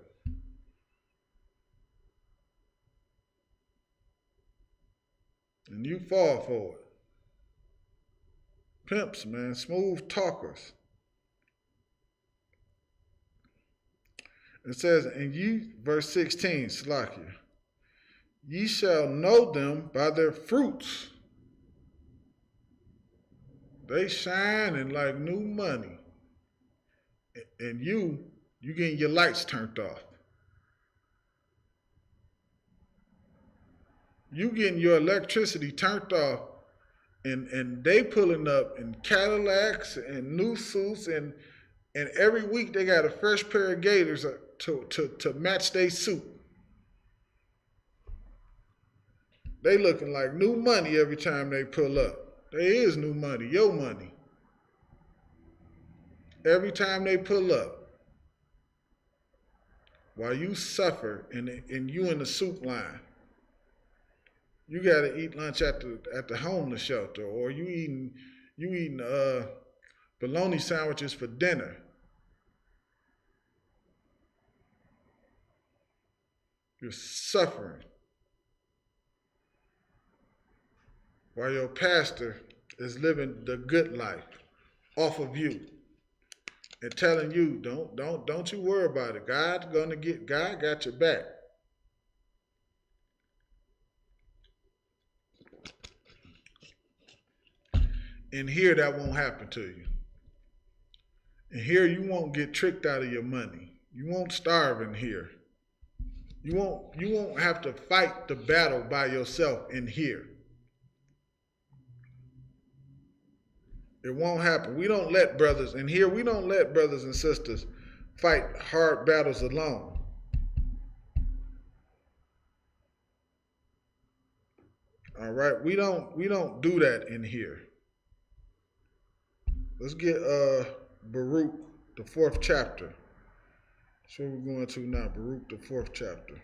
And you fall for it. Pimps, man, smooth talkers. It says, and you, verse 16, Slakia, ye shall know them by their fruits. They shining like new money. And you getting your lights turned off. You getting your electricity turned off, and they pulling up in Cadillacs and new suits, and every week they got a fresh pair of gators to match their suit. They looking like new money every time they pull up. There is new money, your money. Every time they pull up, while you suffer and you in the soup line. You got to eat lunch at the homeless shelter, or you eating bologna sandwiches for dinner. You're suffering while your pastor is living the good life off of you and telling you, don't you worry about it. God got your back. And here that won't happen to you. And here you won't get tricked out of your money. You won't starve in here. You won't have to fight the battle by yourself in here. It won't happen. We don't let brothers and sisters fight hard battles alone. All right, we don't do that in here. Let's get Baruch, the 4th chapter. That's what we're going to now, Baruch, the 4th chapter.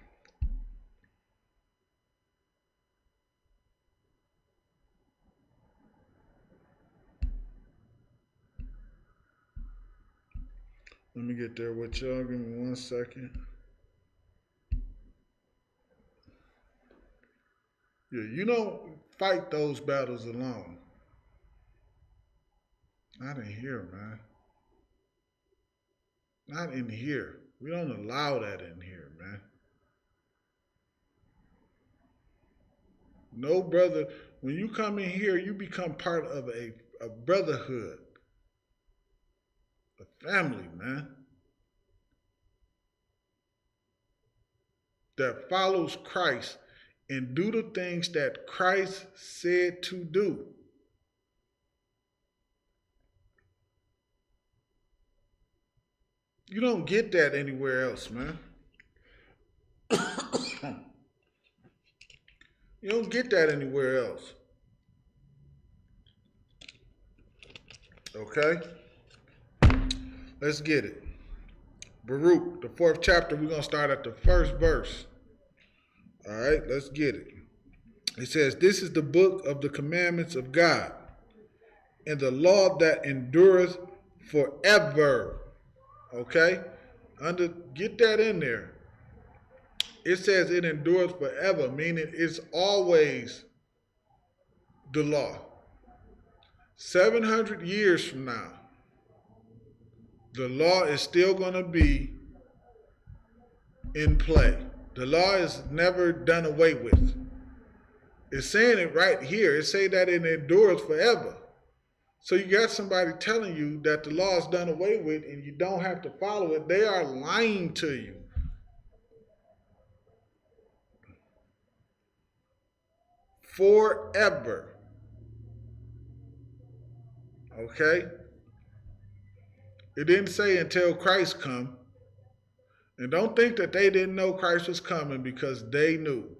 Let me get there with y'all. Give me 1 second. Yeah, you don't fight those battles alone. Not in here, man. Not in here. We don't allow that in here, man. No brother, when you come in here, you become part of a brotherhood, a family, man, that follows Christ and do the things that Christ said to do. You don't get that anywhere else, man. You don't get that anywhere else. Okay? Let's get it. Baruch, the 4th chapter, we're going to start at the 1st verse. All right, let's get it. It says, "This is the book of the commandments of God, and the law that endureth forever." Okay? Get that in there. It says it endures forever, meaning it's always the law. 700 years from now, the law is still going to be in play. The law is never done away with. It's saying it right here. It say that it endures forever. So you got somebody telling you that the law is done away with and you don't have to follow it. They are lying to you. Forever. Okay? It didn't say until Christ come. And don't think that they didn't know Christ was coming, because they knew.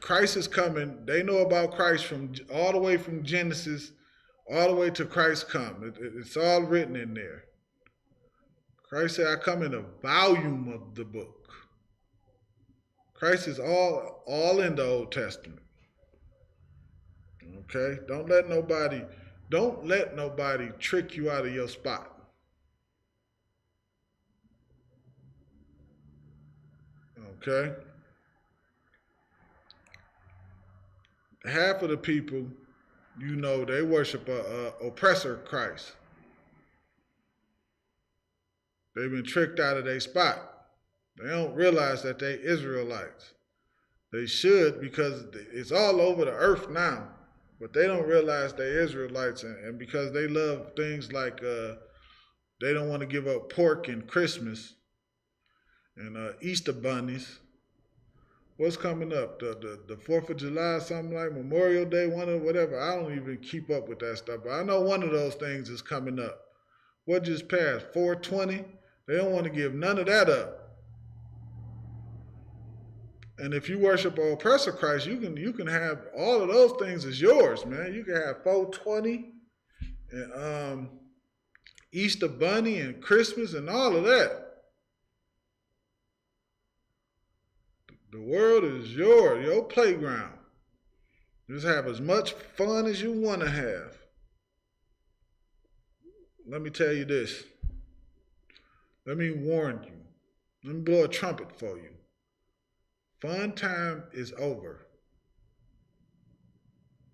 Christ is coming. They know about Christ from all the way from Genesis all the way to Christ come. It's all written in there. Christ said, "I come in a volume of the book." Christ is all in the Old Testament. Okay? Don't let nobody trick you out of your spot. Okay? Half of the people, they worship a oppressor Christ. They've been tricked out of their spot. They don't realize that they Israelites. They should, because it's all over the earth now. But they don't realize they're Israelites, and because they love things like they don't want to give up pork and Christmas and Easter bunnies. What's coming up? The 4th of July, something like Memorial Day, whatever. I don't even keep up with that stuff. But I know one of those things is coming up. What just passed? 420? They don't want to give none of that up. And if you worship an oppressor Christ, you can have all of those things as yours, man. You can have 420 and Easter bunny and Christmas and all of that. The world is your playground. Just have as much fun as you want to have. Let me tell you this. Let me warn you. Let me blow a trumpet for you. Fun time is over.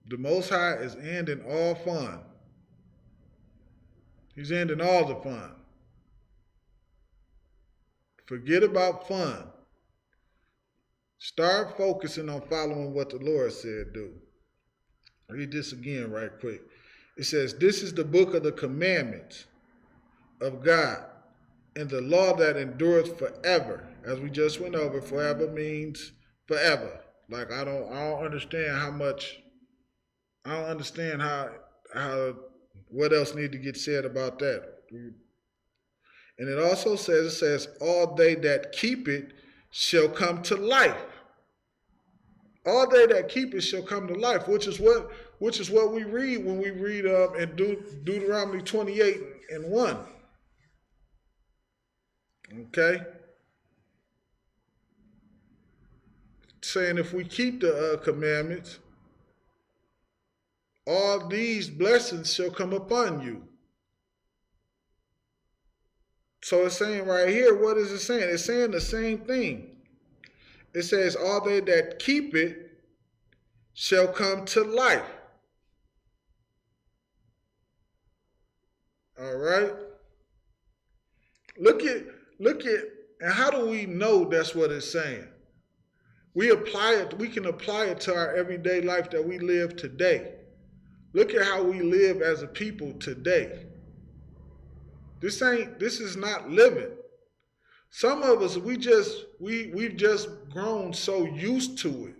The Most High is ending all fun. He's ending all the fun. Forget about fun. Start focusing on following what the Lord said do. Read this again right quick. It says, "This is the book of the commandments of God, and the law that endureth forever." As we just went over, forever means forever. Like I don't understand how what else need to get said about that. And it also says, "All they that keep it shall come to life." All they that keep it shall come to life, which is what we read when we read in Deuteronomy 28:1. Okay? Saying if we keep the commandments, all these blessings shall come upon you. So it's saying right here, what is it saying? It's saying the same thing. It says, all they that keep it shall come to life. All right? Look at, and how do we know that's what it's saying? We can apply it to our everyday life that we live today. Look at how we live as a people today. This is not living. Some of us, we've just grown so used to it.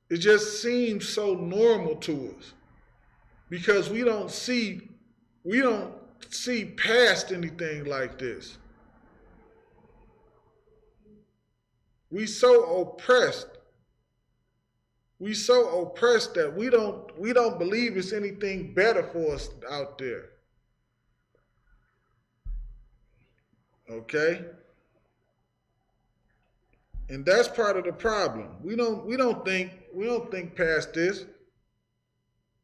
It just seems so normal to us because we don't see past anything like this. We so oppressed. We so oppressed that we don't believe it's anything better for us out there. Okay? And that's part of the problem. We don't think past this.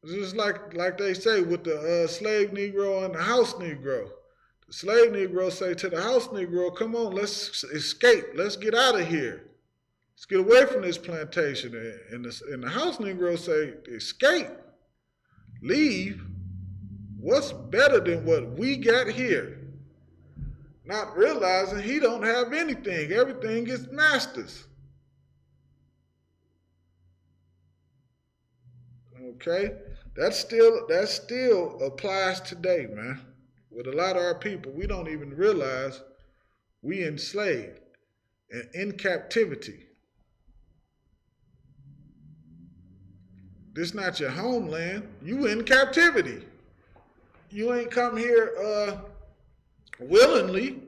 It's just like they say with the slave Negro and the house Negro. The slave Negro say to the house Negro, "Come on, let's escape. Let's get out of here. Let's get away from this plantation." And the house Negro say, "Escape, leave. What's better than what we got here?" Not realizing he don't have anything. Everything is master's. Okay? That still applies today, man. With a lot of our people, we don't even realize we enslaved and in captivity. This not your homeland. You in captivity. You ain't come here willingly.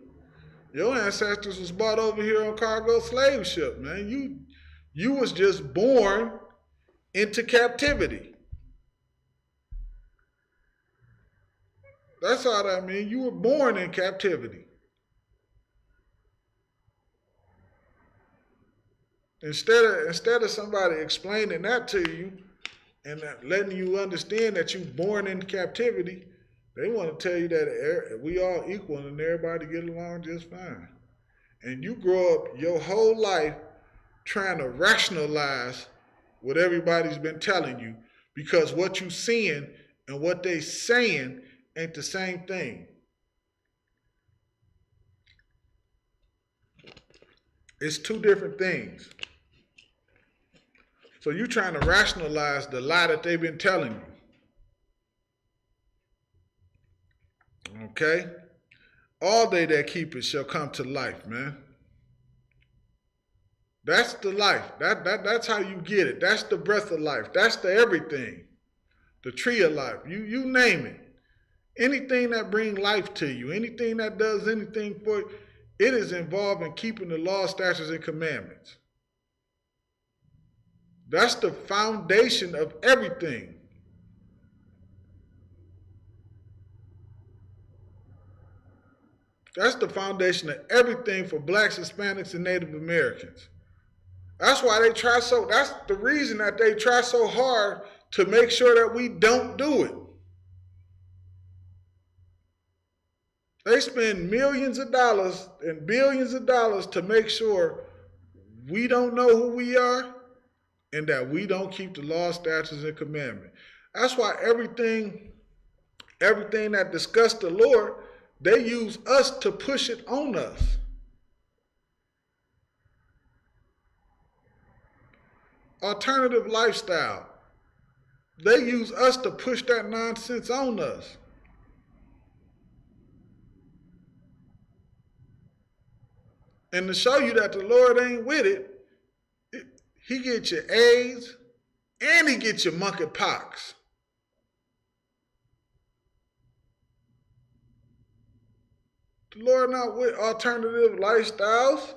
Your ancestors was brought over here on cargo slave ship, man. You was just born into captivity. That's all that means. You were born in captivity. Instead of somebody explaining that to you and letting you understand that you're born in captivity, they want to tell you that we all equal and everybody get along just fine. And you grow up your whole life trying to rationalize what everybody's been telling you because what you seeing and what they saying ain't the same thing. It's two different things. So you're trying to rationalize the lie that they've been telling you. Okay? All they that keep it shall come to life, man. That's the life. That's how you get it. That's the breath of life. That's the everything. The tree of life. You name it. Anything that brings life to you, anything that does anything for you, it is involved in keeping the law, statutes, and commandments. That's the foundation of everything. That's the foundation of everything for blacks, Hispanics, and Native Americans. That's why that's the reason that they try so hard to make sure that we don't do it. They spend millions of dollars and billions of dollars to make sure we don't know who we are and that we don't keep the law, statutes, and commandments. That's why everything that discussed the Lord, they use us to push it on us. Alternative lifestyle. They use us to push that nonsense on us. And to show you that the Lord ain't with it, he gets you AIDS and he gets you monkeypox. The Lord not with alternative lifestyles.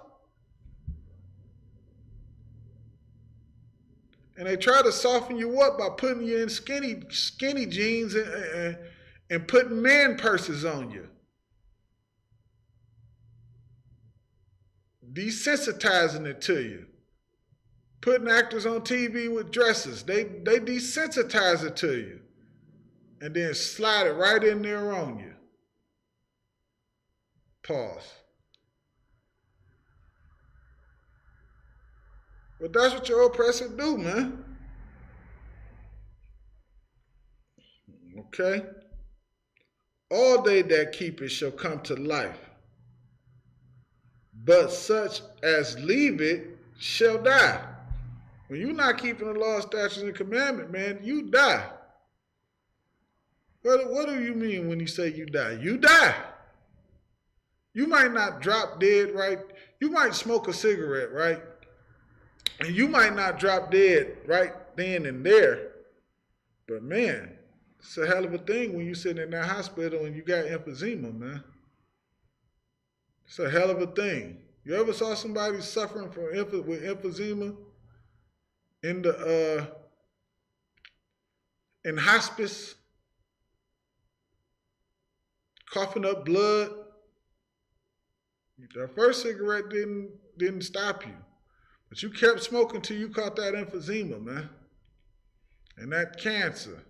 And they try to soften you up by putting you in skinny jeans and putting man purses on you. Desensitizing it to you. Putting actors on TV with dresses. They desensitize it to you. And then slide it right in there on you. Pause. But that's what your oppressor do, man. Okay? All they that keep it shall come to life, but such as leave it shall die. When you're not keeping the law, statutes, and commandment, man, you die. What do you mean when you say you die? You die. You might not drop dead, right? You might smoke a cigarette, right? And you might not drop dead right then and there. But man, it's a hell of a thing when you sitting in that hospital and you got emphysema, man. It's a hell of a thing. You ever saw somebody suffering from with emphysema in hospice, coughing up blood? That first cigarette didn't stop you, but you kept smoking till you caught that emphysema, man, and that cancer.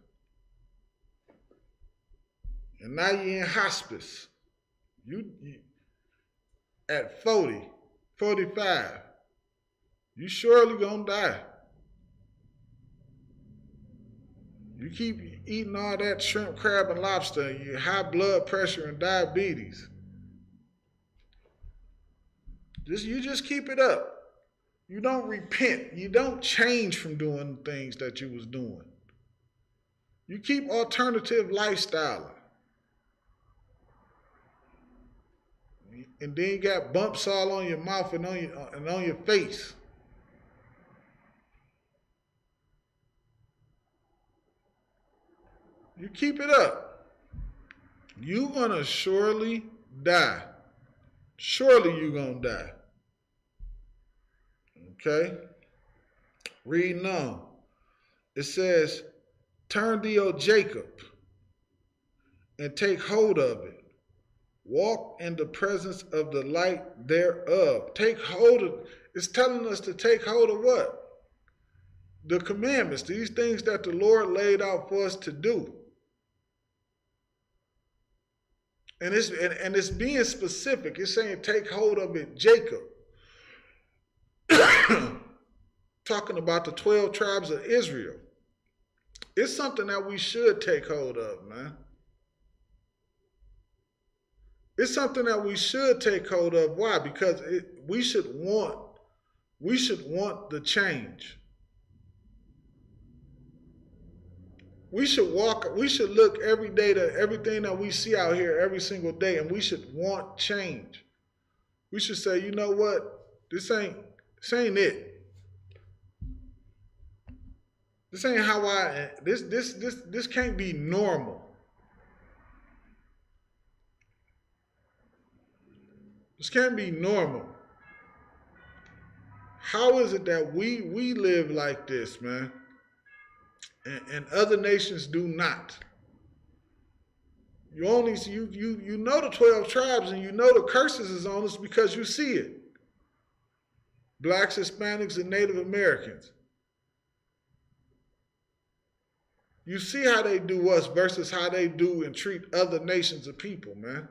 And now you're in hospice. You at 40, 45, you surely gonna die. You keep eating all that shrimp, crab, and lobster, and you high blood pressure and diabetes. You just keep it up. You don't repent. You don't change from doing things that you was doing. You keep alternative lifestyling. And then you got bumps all on your mouth and on your face. You keep it up, you're gonna surely die. Surely you're gonna die. Okay? Reading on. It says, turn thee, O Jacob, and take hold of it. Walk in the presence of the light thereof. Take hold of it. It's telling us to take hold of what? The commandments, these things that the Lord laid out for us to do. And it's being specific. It's saying take hold of it, Jacob. Talking about the 12 tribes of Israel. It's something that we should take hold of, man. It's something that we should take hold of. Why? Because we should want the change. We should look every day to everything that we see out here every single day, and we should want change. We should say, you know what? This ain't it. This ain't how this can't be normal. This can't be normal. How is it that we live like this, man? And other nations do not. You know the 12 tribes, and you know the curses is on us because you see it. Blacks, Hispanics, and Native Americans. You see how they do us versus how they do and treat other nations of people, man.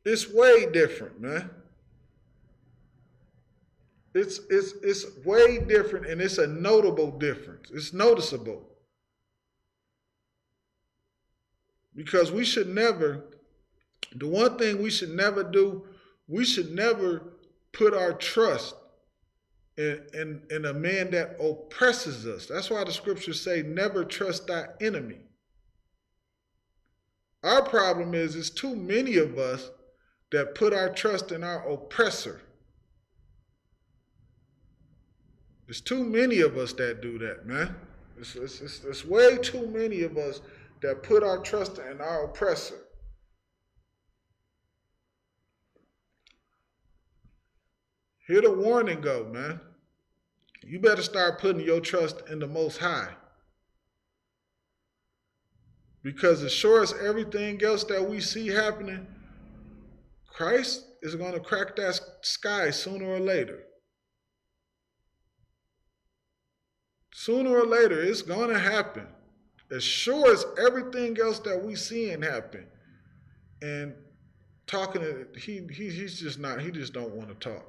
It's way different, man. It's way different, and it's a notable difference. It's noticeable. Because the one thing we should never do, we should never put our trust in a man that oppresses us. That's why the scriptures say, never trust thy enemy. Our problem is, it's too many of us that put our trust in our oppressor. There's too many of us that do that, man. It's way too many of us that put our trust in our oppressor. Here the warning go, man. You better start putting your trust in the Most High. Because as sure as everything else that we see happening, Christ is going to crack that sky sooner or later. Sooner or later, it's going to happen. As sure as everything else that we seeing happen. And talking, he's just not, he just don't want to talk.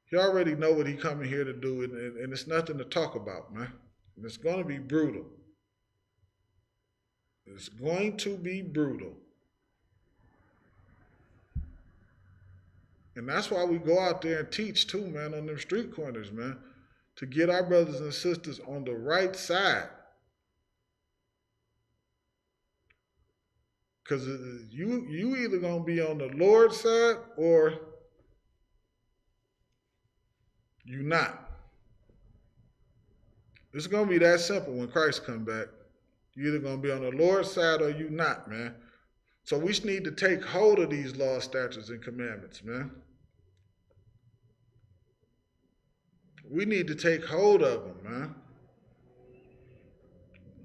He already know what he coming here to do, and it's nothing to talk about, man. And it's going to be brutal. It's going to be brutal. And that's why we go out there and teach too, man, on them street corners, man, to get our brothers and sisters on the right side. Because you either going to be on the Lord's side or you not. It's going to be that simple when Christ come back. You either going to be on the Lord's side or you not, man. So we just need to take hold of these laws, statutes, and commandments, man. We need to take hold of them, man.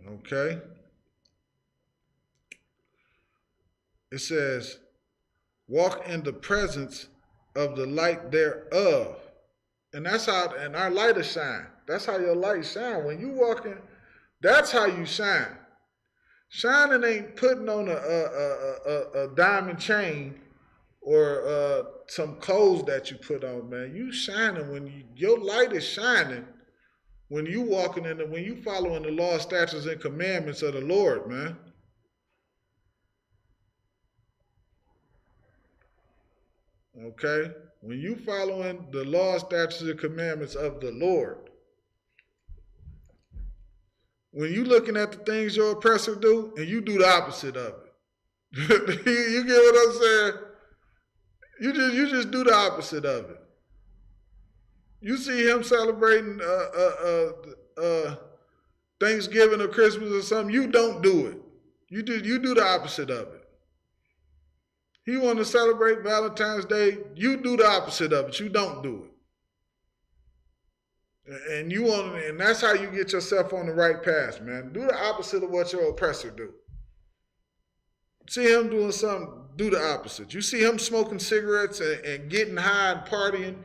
Okay? It says, walk in the presence of the light thereof. And that's how, and our light will shine. That's how your light shine. When you walking, that's how you shine. Shining ain't putting on a diamond chain or some clothes that you put on, man. You shining when your light is shining when you walking in when you following the law, statutes, and commandments of the Lord, man. Okay? When you following the law, statutes, and commandments of the Lord. When you looking at the things your oppressor do, and you do the opposite of it. You get what I'm saying? You just do the opposite of it. You see him celebrating Thanksgiving or Christmas or something, you don't do it. You do the opposite of it. He want to celebrate Valentine's Day, you do the opposite of it. You don't do it. And that's how you get yourself on the right path, man. Do the opposite of what your oppressor do. See him doing something, do the opposite. You see him smoking cigarettes and getting high and partying,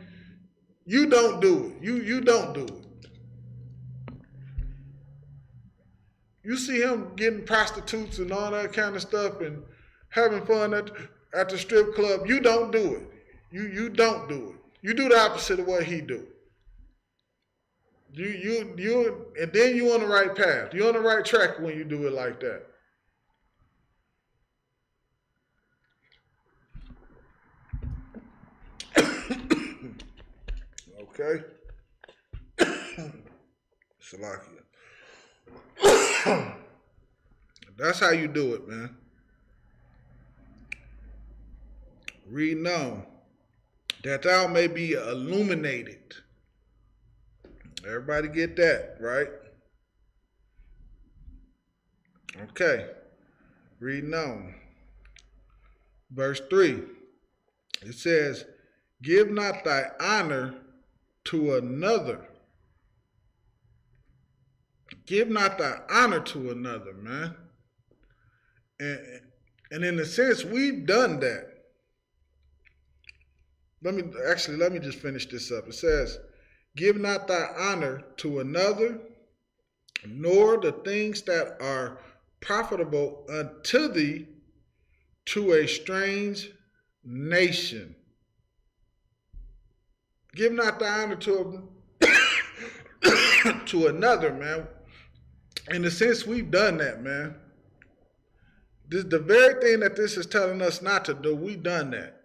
you don't do it. You don't do it. You see him getting prostitutes and all that kind of stuff and having fun at the strip club, you don't do it. You don't do it. You do the opposite of what he do. And then you on the right path. You're on the right track when you do it like that. Okay? Salakia. That's how you do it, man. Read now, that thou may be illuminated. Everybody get that, right? Okay. Reading on. Verse 3. It says, give not thy honor to another. Give not thy honor to another, man. And in a sense, we've done that. Let me just finish this up. It says, give not thy honor to another, nor the things that are profitable unto thee to a strange nation. Give not thy honor to another, man. In a sense, we've done that, man. The very thing that this is telling us not to do, we've done that.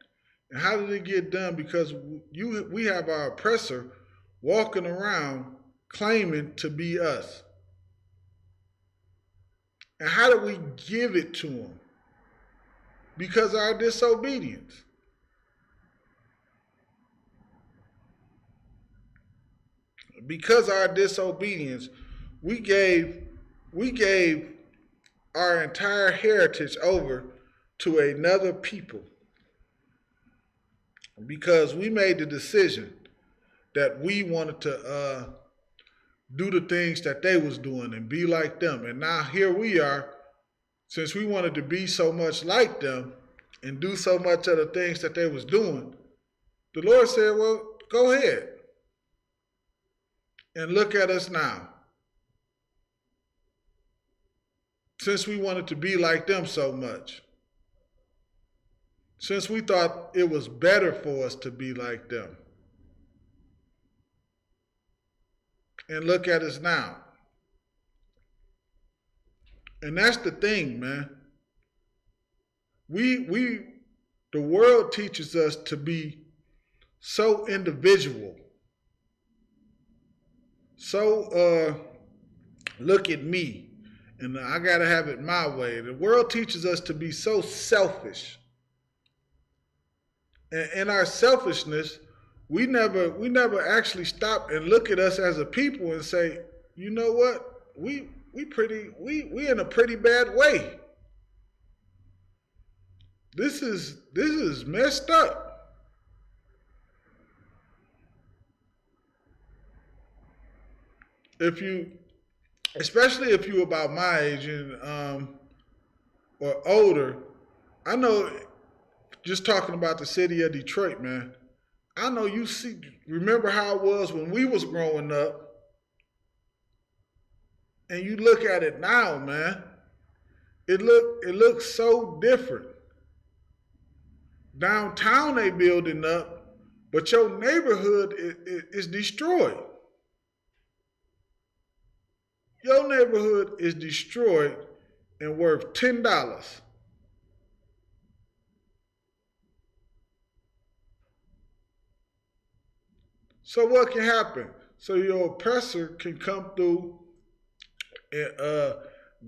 And how did it get done? Because we have our oppressor walking around claiming to be us. And how do we give it to him? Because of our disobedience. Because of our disobedience, we gave our entire heritage over to another people. Because we made the decision that we wanted to do the things that they was doing and be like them. And now here we are, since we wanted to be so much like them and do so much of the things that they was doing, the Lord said, well, go ahead and look at us now. Since we wanted to be like them so much. since we thought it was better for us to be like them. And look at us now. And that's the thing, man. The world teaches us to be so individual. So look at me, and I gotta have it my way. The world teaches us to be so selfish. And in our selfishness, we never actually stop and look at us as a people and say, you know what? We in a pretty bad way. This is messed up. Especially if you about my age and or older, I know. Just talking about the city of Detroit, man. I know remember how it was when we was growing up, and you look at it now, man. It looks so different. Downtown they building up, but your neighborhood is destroyed. Your neighborhood is destroyed and worth $10. So what can happen? So your oppressor can come through and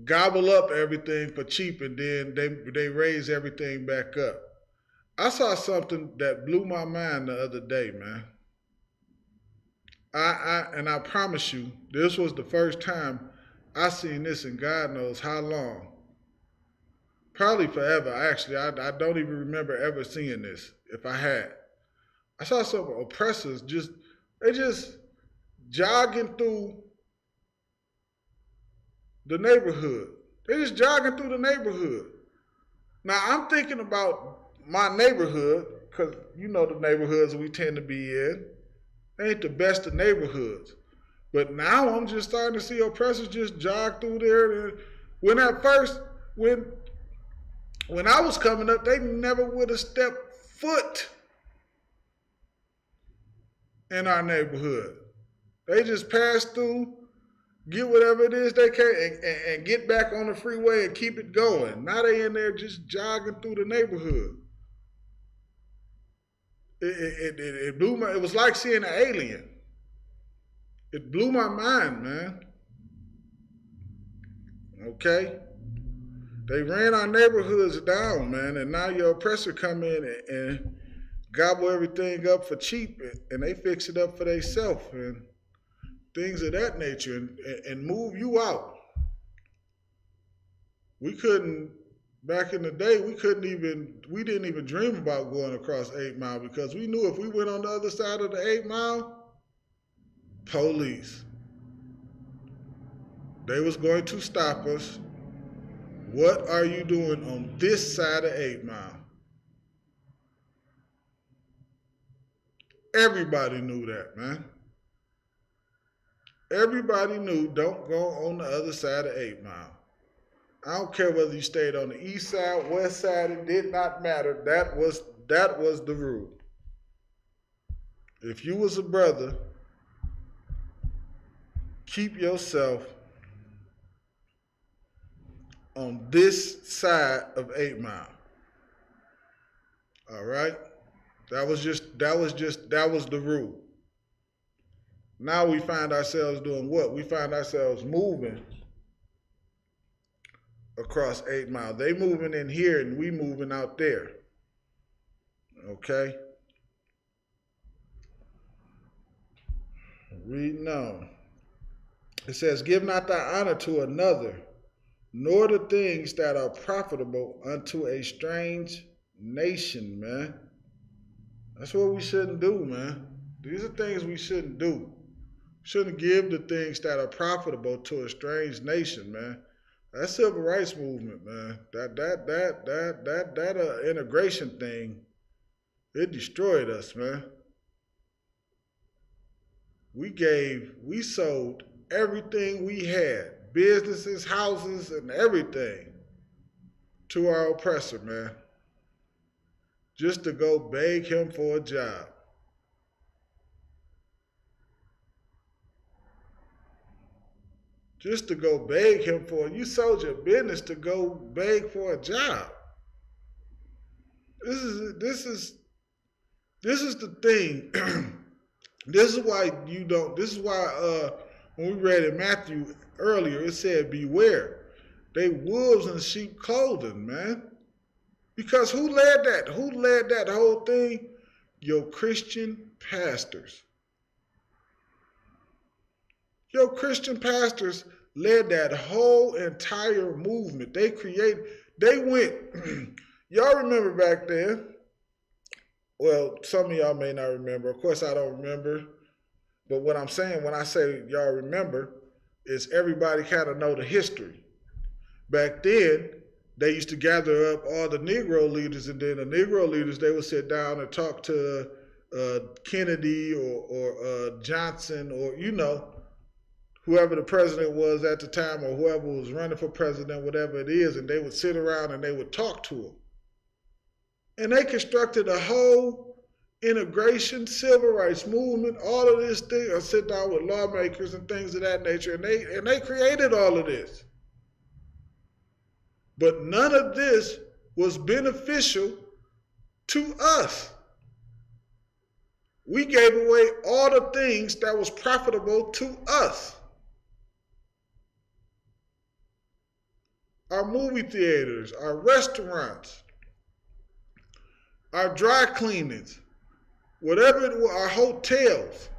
gobble up everything for cheap, and then they raise everything back up. I saw something that blew my mind the other day, man. I promise you, this was the first time I seen this in God knows how long. Probably forever. Actually, I don't even remember ever seeing this. If I had, I saw some oppressors just jogging through the neighborhood. They just jogging through the neighborhood. Now I'm thinking about my neighborhood, because you know the neighborhoods we tend to be in ain't the best of neighborhoods. But now I'm just starting to see oppressors just jog through there. When I was coming up, they never would have stepped foot in our neighborhood. They just pass through, get whatever it is they can, and get back on the freeway and keep it going. Now they in there just jogging through the neighborhood. It blew my. It was like seeing an alien. It blew my mind, man. Okay, they ran our neighborhoods down, man, and now your oppressor come in and gobble everything up for cheap, and they fix it up for themselves and things of that nature, and move you out. We couldn't, back in the day, we didn't even dream about going across 8 Mile, because we knew if we went on the other side of the 8 Mile, police. They was going to stop us. What are you doing on this side of 8 Mile? Everybody knew that, man. Everybody knew don't go on the other side of 8 Mile. I don't care whether you stayed on the east side, west side, it did not matter. That was the rule. If you was a brother, keep yourself on this side of 8 Mile. All right? That was the rule. Now we find ourselves doing what? We find ourselves moving across 8 Mile. They moving in here and we moving out there. Okay? Reading on. It says, give not thy honor to another, nor the things that are profitable unto a strange nation, man. That's what we shouldn't do, man. These are things we shouldn't do. Shouldn't give the things that are profitable to a strange nation, man. That civil rights movement, man. That integration thing, it destroyed us, man. We sold everything we had, businesses, houses, and everything, to our oppressor, man. just to go beg him for a job. Just to go beg him you sold your business to go beg for a job. This is the thing. This is why when we read in Matthew earlier, it said, beware. They wolves in sheep clothing, man. Because who led that? Who led that whole thing? Your Christian pastors. Your Christian pastors led that whole entire movement. They went, y'all remember back then? Well, some of y'all may not remember. Of course, I don't remember. But what I'm saying when I say y'all remember is everybody kind of know the history. Back then, they used to gather up all the Negro leaders, and then the Negro leaders, they would sit down and talk to Kennedy or Johnson or, whoever the president was at the time or whoever was running for president, whatever it is, and they would sit around and they would talk to him. And they constructed a whole integration, civil rights movement, all of this thing. I sit down with lawmakers and things of that nature, and they created all of this. But none of this was beneficial to us. We gave away all the things that was profitable to us. Our movie theaters, our restaurants, our dry cleanings, whatever it was, our hotels.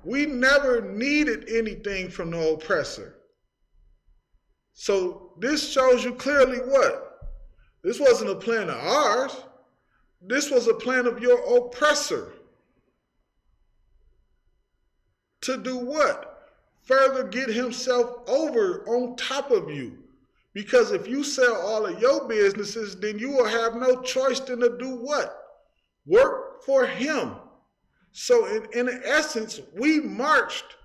We never needed anything from the oppressor. So this shows you clearly what? This wasn't a plan of ours. This was a plan of your oppressor. To do what? Further get himself over on top of you. Because if you sell all of your businesses, then you will have no choice than to do what? Work for him. So in essence, we marched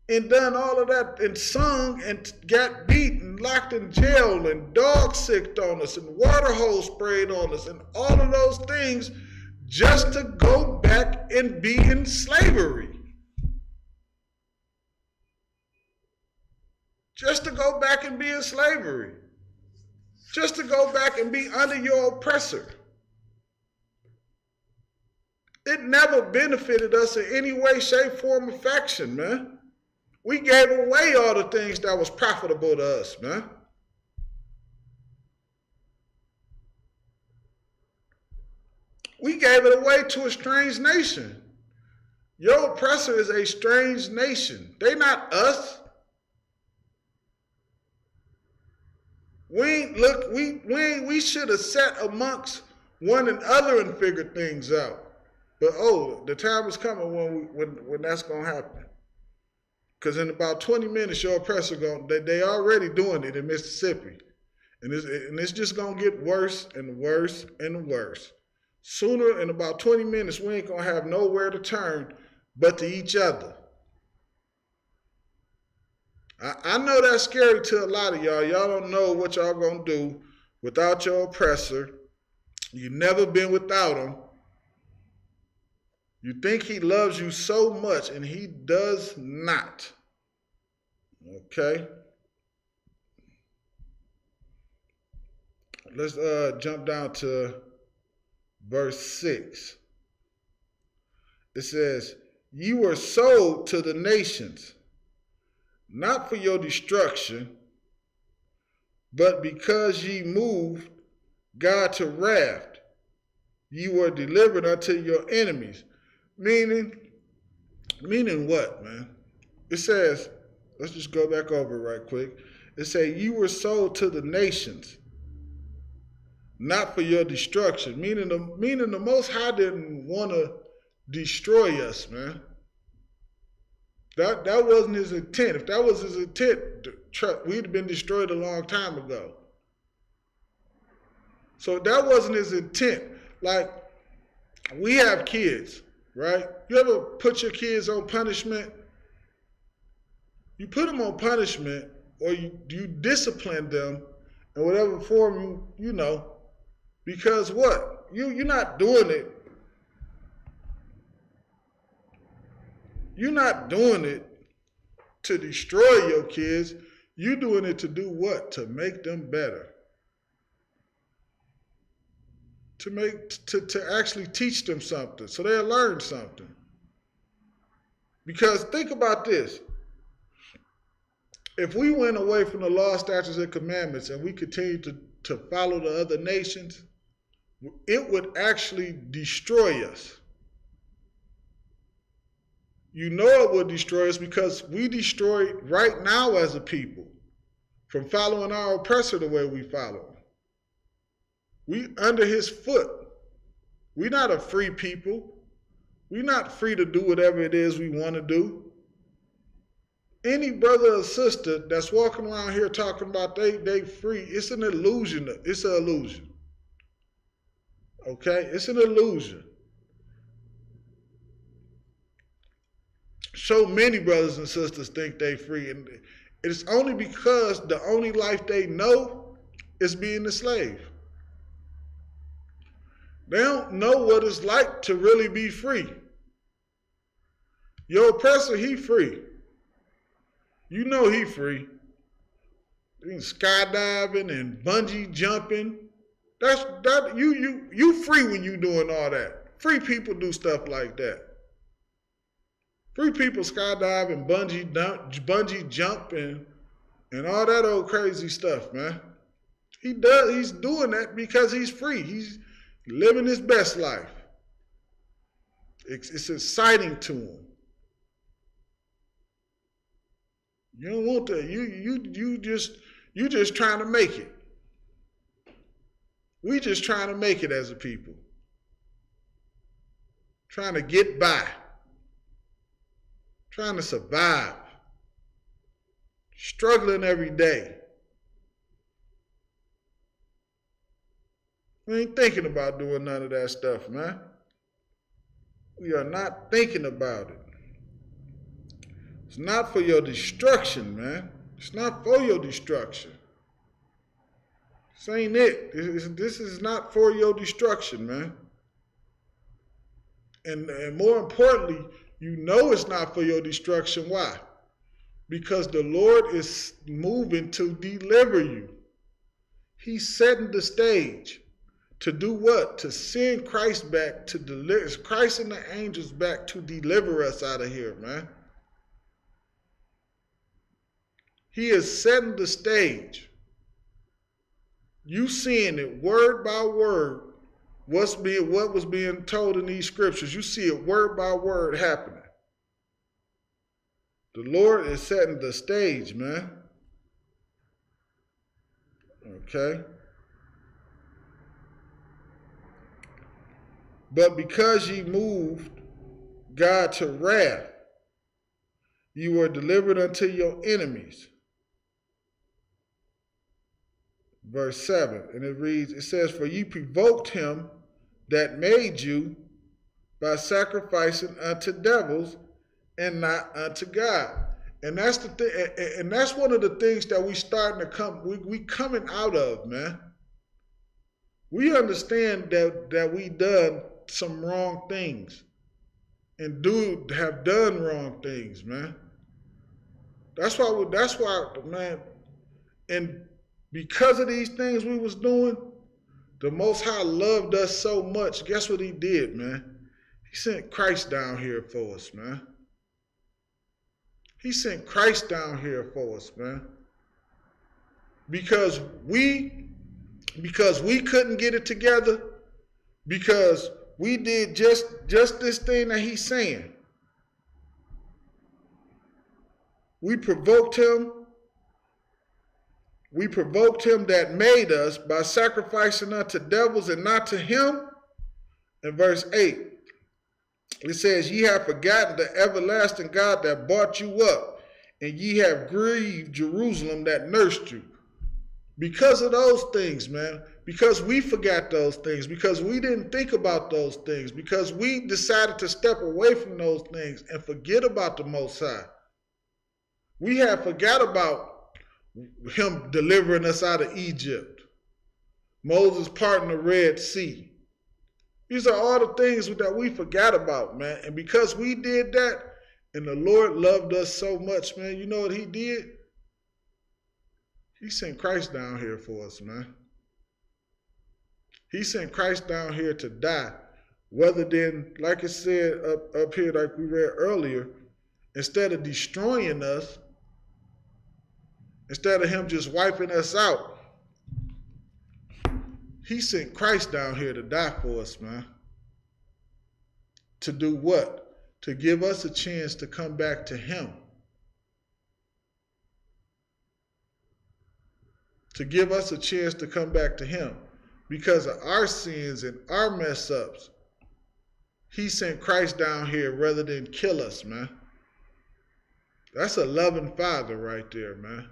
and done all of that and sung and got beat and locked in jail and dog sicked on us and water hose sprayed on us and all of those things just to go back and be in slavery. Just to go back and be in slavery. Just to go back and be under your oppressor. It never benefited us in any way, shape, form, or fashion, man. We gave away all the things that was profitable to us, man. We gave it away to a strange nation. Your oppressor is a strange nation. They not us. We should have sat amongst one another and figured things out. But the time is coming when that's gonna happen. Because in about 20 minutes, your oppressor they already doing it in Mississippi, and it's just gonna get worse and worse and worse. Sooner, in about 20 minutes, we ain't gonna have nowhere to turn but to each other. I know that's scary to a lot of y'all. Y'all don't know what y'all gonna do without your oppressor. You've never been without him. You think he loves you so much, and he does not. Okay? Let's jump down to verse 6. It says, "You were sold to the nations, not for your destruction, but because ye moved God to wrath, ye were delivered unto your enemies." Meaning what, man? It says, let's just go back over it right quick. It says, "You were sold to the nations, not for your destruction." Meaning the Most High didn't want to destroy us, man. That wasn't his intent. If that was his intent, we'd have been destroyed a long time ago. So that wasn't his intent. Like, we have kids, right? You ever put your kids on punishment? You put them on punishment, or you discipline them in whatever form you know, because what? you're not doing it. You're not doing it to destroy your kids. You're doing it to do what? To make them better. To actually teach them something so they'll learn something. Because think about this. If we went away from the law, statutes, and commandments and we continued to follow the other nations, it would actually destroy us. You know it would destroy us because we destroy right now as a people from following our oppressor the way we follow him. We under his foot. We're not a free people. We're not free to do whatever it is we want to do. Any brother or sister that's walking around here talking about they free, it's an illusion. It's an illusion. Okay? It's an illusion. So many brothers and sisters think they free, and it's only because the only life they know is being a slave. They don't know what it's like to really be free. Your oppressor, he free. You know he free. Skydiving and bungee jumping. You free when you doing all that. Free people do stuff like that. Free people skydive and bungee jump and all that old crazy stuff, man. He's doing that because he's free. He's living his best life. It's exciting to him. You don't want that. You just trying to make it. We just trying to make it as a people. Trying to get by. Trying to survive. Struggling every day. We ain't thinking about doing none of that stuff, man. We are not thinking about it. It's not for your destruction, man. It's not for your destruction. This ain't it. This is not for your destruction, man. And more importantly, you know it's not for your destruction. Why? Because the Lord is moving to deliver you. He's setting the stage to do what? To send Christ back to deliver Christ and the angels back to deliver us out of here, man. He is setting the stage. You seeing it word by word. What was being told in these scriptures, you see it word by word happening. The Lord is setting the stage, man. Okay? But because ye moved God to wrath, you were delivered unto your enemies. Verse 7, and it reads, it says, for ye provoked him that made you by sacrificing unto devils and not unto God. And that's the thing, and that's one of the things that we starting to we coming out of, man. We understand that we done some wrong things and have done wrong things, man. That's why, man, and because of these things we was doing, the Most High loved us so much. Guess what he did, man? He sent Christ down here for us, man. He sent Christ down here for us, man. Because we couldn't get it together, because we did just this thing that he's saying. We provoked him. We provoked him that made us by sacrificing unto devils and not to him. In verse 8, it says, ye have forgotten the everlasting God that brought you up, and ye have grieved Jerusalem that nursed you. Because of those things, man, because we forgot those things, because we didn't think about those things, because we decided to step away from those things and forget about the Most High. We have forgot about him delivering us out of Egypt. Moses parting the Red Sea. These are all the things that we forgot about, man. And because we did that, and the Lord loved us so much, man, you know what he did? He sent Christ down here for us, man. He sent Christ down here to die, rather than, like it said up here, like we read earlier, instead of destroying us, instead of him just wiping us out, he sent Christ down here to die for us, man. To do what? To give us a chance to come back to him. To give us a chance to come back to him. Because of our sins and our mess ups, he sent Christ down here rather than kill us, man. That's a loving father right there, man.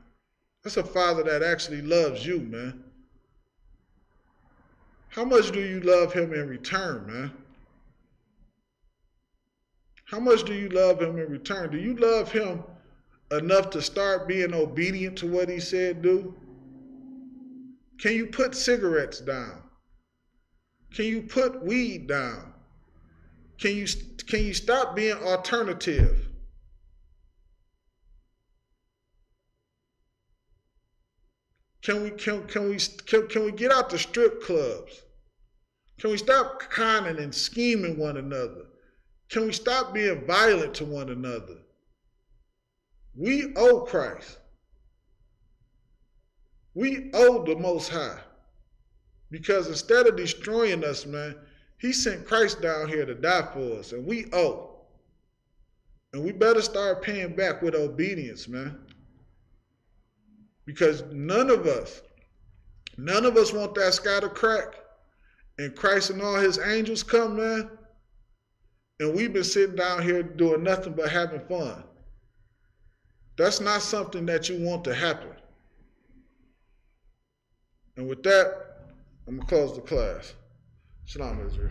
That's a father that actually loves you, man. How much do you love him in return, man? How much do you love him in return? Do you love him enough to start being obedient to what he said do? Can you put cigarettes down? Can you put weed down? Can you stop being alternative? Can we get out the strip clubs? Can we stop conning and scheming one another? Can we stop being violent to one another? We owe Christ. We owe the Most High. Because instead of destroying us, man, he sent Christ down here to die for us, and we owe. And we better start paying back with obedience, man. Because none of us want that sky to crack and Christ and all his angels come, man. And we've been sitting down here doing nothing but having fun. That's not something that you want to happen. And with that, I'm going to close the class. Shalom, Israel.